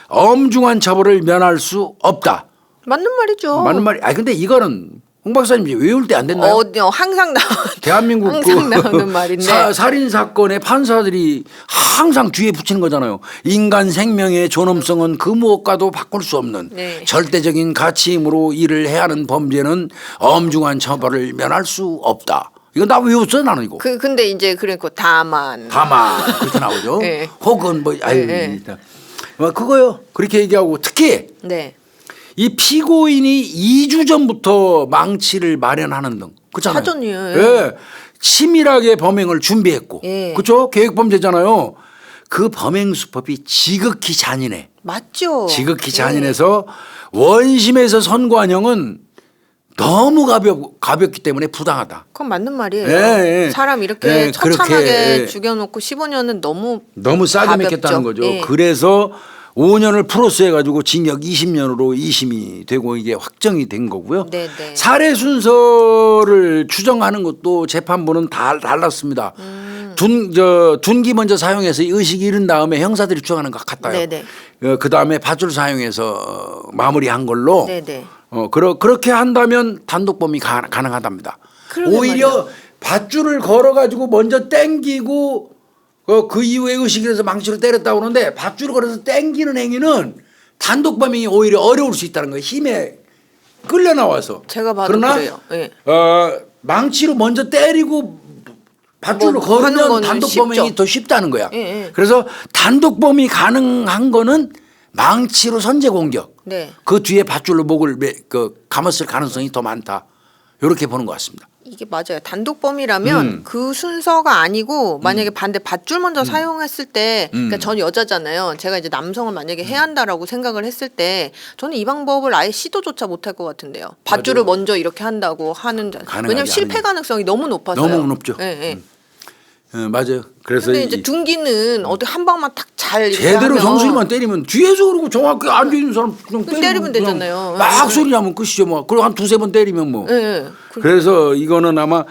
엄중한 처벌을 면할 수 없다. 맞는 말이죠. 맞는 말이. 근데 이거는 홍 박사님 외울 때 안 됐나요? 항상 대한민국 항상 나오는 말인데. 살인 사건의 판사들이 항상 뒤에 붙이는 거잖아요. 인간 생명의 존엄성은 그 무엇과도 바꿀 수 없는 네. 절대적인 가치이므로 이를 해하는 범죄는 엄중한 처벌을 면할 수 없다. 이거 나 외웠어 나는 이거. 근데 이제 그러니까 다만 그렇게 나오죠. 네. 혹은 뭐 네. 일단 그거요. 그렇게 얘기하고 특히 네. 이 피고인이 2주 전부터 망치를 마련하는 등 그렇잖아요. 사전이에요. 예. 치밀하게 범행을 준비했고 예. 그렇죠. 계획 범죄잖아요. 그 범행 수법이 지극히 잔인해. 맞죠. 지극히 잔인해서 원심에서 선고한 형은 너무 가볍기 때문에 부당하다. 그건 맞는 말이에요. 예, 예. 사람 이렇게 예, 처참하게 그렇게, 예. 죽여놓고 15년은 너무 싸게 가볍죠. 맺겠다는 거죠. 예. 그래서 5년을 플러스 해가지고 징역 20년으로 2심이 되고 이게 확정이 된 거고요. 네네. 살해 순서를 추정하는 것도 재판부는 다 달랐습니다. 둔기 먼저 사용해서 의식이 잃은 다음에 형사들이 추정하는 것 같아요. 네네. 그 다음에 밧줄 사용해서 마무리한 걸로. 네네. 그렇게 한다면 단독범이 가능하답니다. 그러게 오히려 말이야. 밧줄을 걸어가지고 먼저 땡기고 그 이후에 의식을 해서 망치로 때렸다고 그러는데 밧줄을 걸어서 땡기는 행위는 단독범행이 오히려 어려울 수 있다는 거예요. 힘에 끌려 나와서. 제가 봐도 그러나 그래요. 예. 망치로 먼저 때리고 밧줄로 뭐 하는 걸으면 거는 단독범행이 쉽죠. 더 쉽다는 거야. 예, 예. 그래서 단독범이 가능한 거는 망치로 선제 공격. 네. 그 뒤에 밧줄로 목을 감았을 가능성이 더 많다. 이렇게 보는 것 같습니다. 이게 맞아요. 단독범이라면 그 순서가 아니고 만약에 반대 밧줄 먼저 사용했을 때 그러니까 전 여자잖아요. 제가 이제 남성을 만약에 해야 한다라고 생각을 했을 때 저는 이 방법을 아예 시도조차 못할 것 같은데요. 밧줄을 맞아요. 먼저 이렇게 한다고 하는 가능하지 왜냐하면 실패 않으니까. 가능성이 너무 높아서요. 너무 높죠. 예, 예. 맞아요. 그래서 근데 이제 둔기는 어디 한 방만 딱 잘 이렇게 제대로 하면 정수리만 때리면 뒤에서 그러고 정확히 앉아 있는 사람 그냥 때리면 되잖아요. 막 예. 소리 나면 끝이죠 뭐. 그리고 한 두세 번 때리면 뭐. 예, 예. 그래서 이거는 아마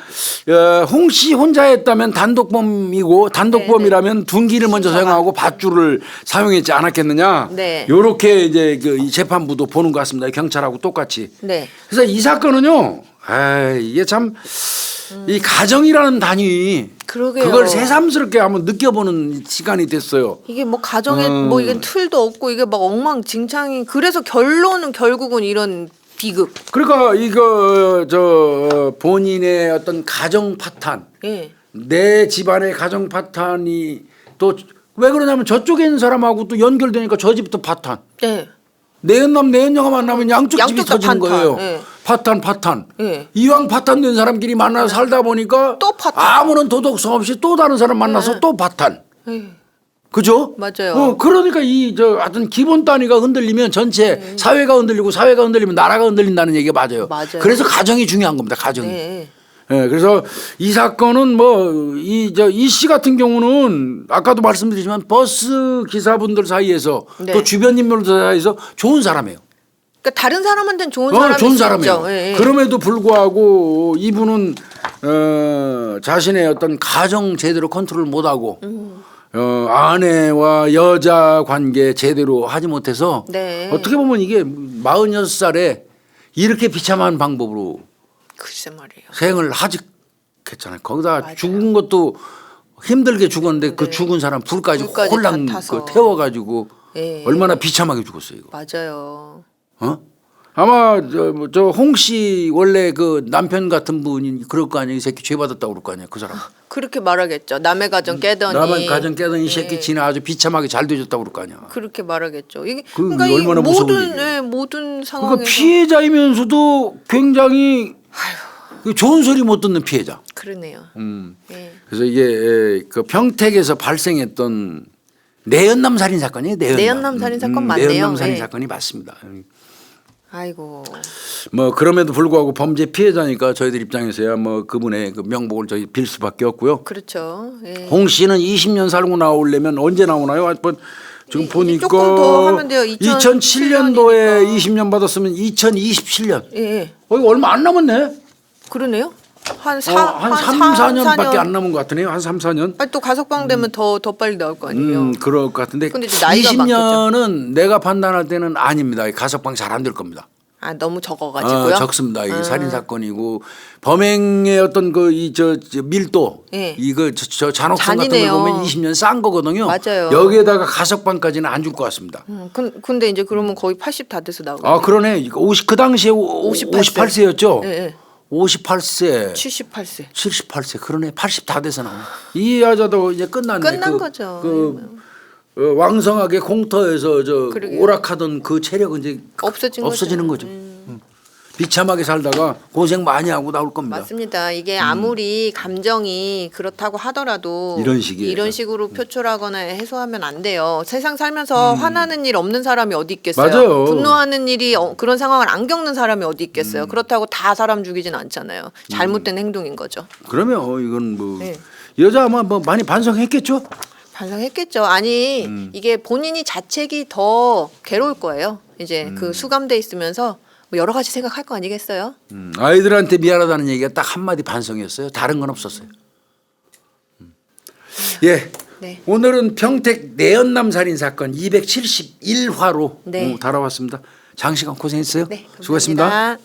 홍 씨 혼자 했다면 단독범이고 단독범이라면 둔기를 먼저 사용하고 밧줄을 사용했지 않았겠느냐. 네. 이렇게 이제 이 재판부도 보는 것 같습니다. 경찰하고 똑같이. 네. 그래서 이 사건은요. 이게 참 이 가정이라는 단위 그러게요. 그걸 새삼스럽게 한번 느껴보는 시간이 됐어요. 이게 뭐 가정에 뭐 이게 틀도 없고 이게 막 엉망진창이 그래서 결론은 결국은 이런 비극. 그러니까 이거 본인의 어떤 가정 파탄, 예. 내 집안의 가정 파탄이 또 왜 그러냐면 저쪽에 있는 사람하고 또 연결되니까 저 집부터 파탄. 네. 내연남 내연녀가 만나면 양쪽 집이 양쪽 다 터지는 파탄. 거예요. 예. 파탄. 예. 이왕 파탄된 사람끼리 만나서 살다 보니까 또 파탄. 아무런 도덕성 없이 또 다른 사람 만나서 또 파탄. 예. 그죠? 맞아요. 그러니까 하여튼 기본 단위가 흔들리면 전체 사회가 흔들리고 사회가 흔들리면 나라가 흔들린다는 얘기가 맞아요. 맞아요. 그래서 가정이 중요한 겁니다. 가정이. 네. 예, 그래서 이 사건은 뭐 이 씨 같은 경우는 아까도 말씀드리지만 버스 기사분들 사이에서 네. 또 주변 인물들 사이에서 좋은 사람이에요. 그러니까 다른 사람한테는 좋은 사람일 좋은 수 사람이에요. 있죠. 예, 예. 그럼에도 불구하고 이분은 자신의 어떤 가정 제대로 컨트롤 못하고 아내와 여자 관계 제대로 하지 못해서 네. 어떻게 보면 이게 46살에 이렇게 비참한 방법으로 글쎄 말이에요. 생을 하직했잖아요. 거기다 맞아요. 죽은 것도 힘들게 죽었는데 그 죽은 사람 불까지 불까지 홀랑 다 타서. 태워가지고 예. 얼마나 비참하게 죽었어요. 이거. 맞아요. 어? 아마 저 홍 씨 원래 그 남편 같은 분이 그럴 거 아니에요. 이 새끼 죄 받았다고 그럴 거 아니에요. 그 사람. 그렇게 말하겠죠. 남의 가정 깨더니. 남의 가정 깨던 이 새끼 예. 지나 아주 비참하게 잘 되졌다고 그럴 거 아니야. 그렇게 말하겠죠. 이게 그 그러니까 이 얼마나 무서운 모든 일이에요. 모든 상황에서 그러니까 피해자이면서도 굉장히 좋은 소리 못 듣는 피해자. 그러네요. 예. 그래서 이게 그 평택에서 발생했던 내연남 살인 사건이에요. 내연남 살인 사건 맞네요. 내연남 살인 예. 사건이 맞습니다. 아이고. 뭐 그럼에도 불구하고 범죄 피해자니까 저희들 입장에서야 뭐 그분의 그 명복을 저희 빌 수밖에 없고요. 그렇죠. 예. 홍 씨는 20년 살고 나오려면 언제 나오나요? 한번 지금 이제 보니까 조금 더 하면 돼요. 2007년도에 20년 받았으면 2027년. 예. 예. 이거 얼마 안 남았네. 그러네요. 한 3, 한 3, 4년밖에 안 남은 것 같으네요. 한 3, 4년. 아니, 또 가석방 되면 더 빨리 나올 거 아니에요. 그럴 것 같은데 근데 이제 나이가 20년은 내가 판단할 때는 아닙니다. 가석방 잘 안 될 겁니다. 아 너무 적어가지고요. 적습니다. 이게 살인 사건이고 범행의 어떤 그 이 저 밀도 예. 이거 저 잔혹성 같은 걸 잔인해요. 보면 20년 싼 거거든요. 맞아요. 여기에다가 가석방까지는 안 줄 것 같습니다. 근데 이제 그러면 거의 80 다 돼서 나오고. 아 그러네. 이거 그 당시에 58 58세였죠. 예, 예. 58세, 78세. 78세 그러네. 80 다 돼서 나오네. 이 여자도 이제 끝났네. 끝난 거죠. 왕성하게 공터에서 그러게요. 오락하던 그 체력은 이제 없어지는 거죠. 비참하게 살다가 고생 많이 하고 나올 겁니다. 맞습니다. 이게 아무리 감정이 그렇다고 하더라도 이런 식이에요. 이런 식으로 표출하거나 해소하면 안 돼요. 세상 살면서 화나는 일 없는 사람이 어디 있겠어요. 맞아요. 분노하는 일이 그런 상황을 안 겪는 사람이 어디 있겠어요. 그렇다고 다 사람 죽이진 않잖아요. 잘못된 행동인 거죠. 그러면 이건 뭐 네. 여자 아마 뭐 많이 반성했겠죠. 반성했겠죠. 아니 이게 본인이 자책이 더 괴로울 거예요. 이제 그 수감돼 있으면서 뭐 여러 가지 생각할 거 아니겠어요? 아이들한테 미안하다는 얘기가 딱 한마디 반성이었어요. 다른 건 없었어요. 예. 네. 오늘은 평택 내연남 살인 사건 271화로 네. 다뤄왔습니다. 장시간 고생했어요. 네, 감사합니다. 수고했습니다.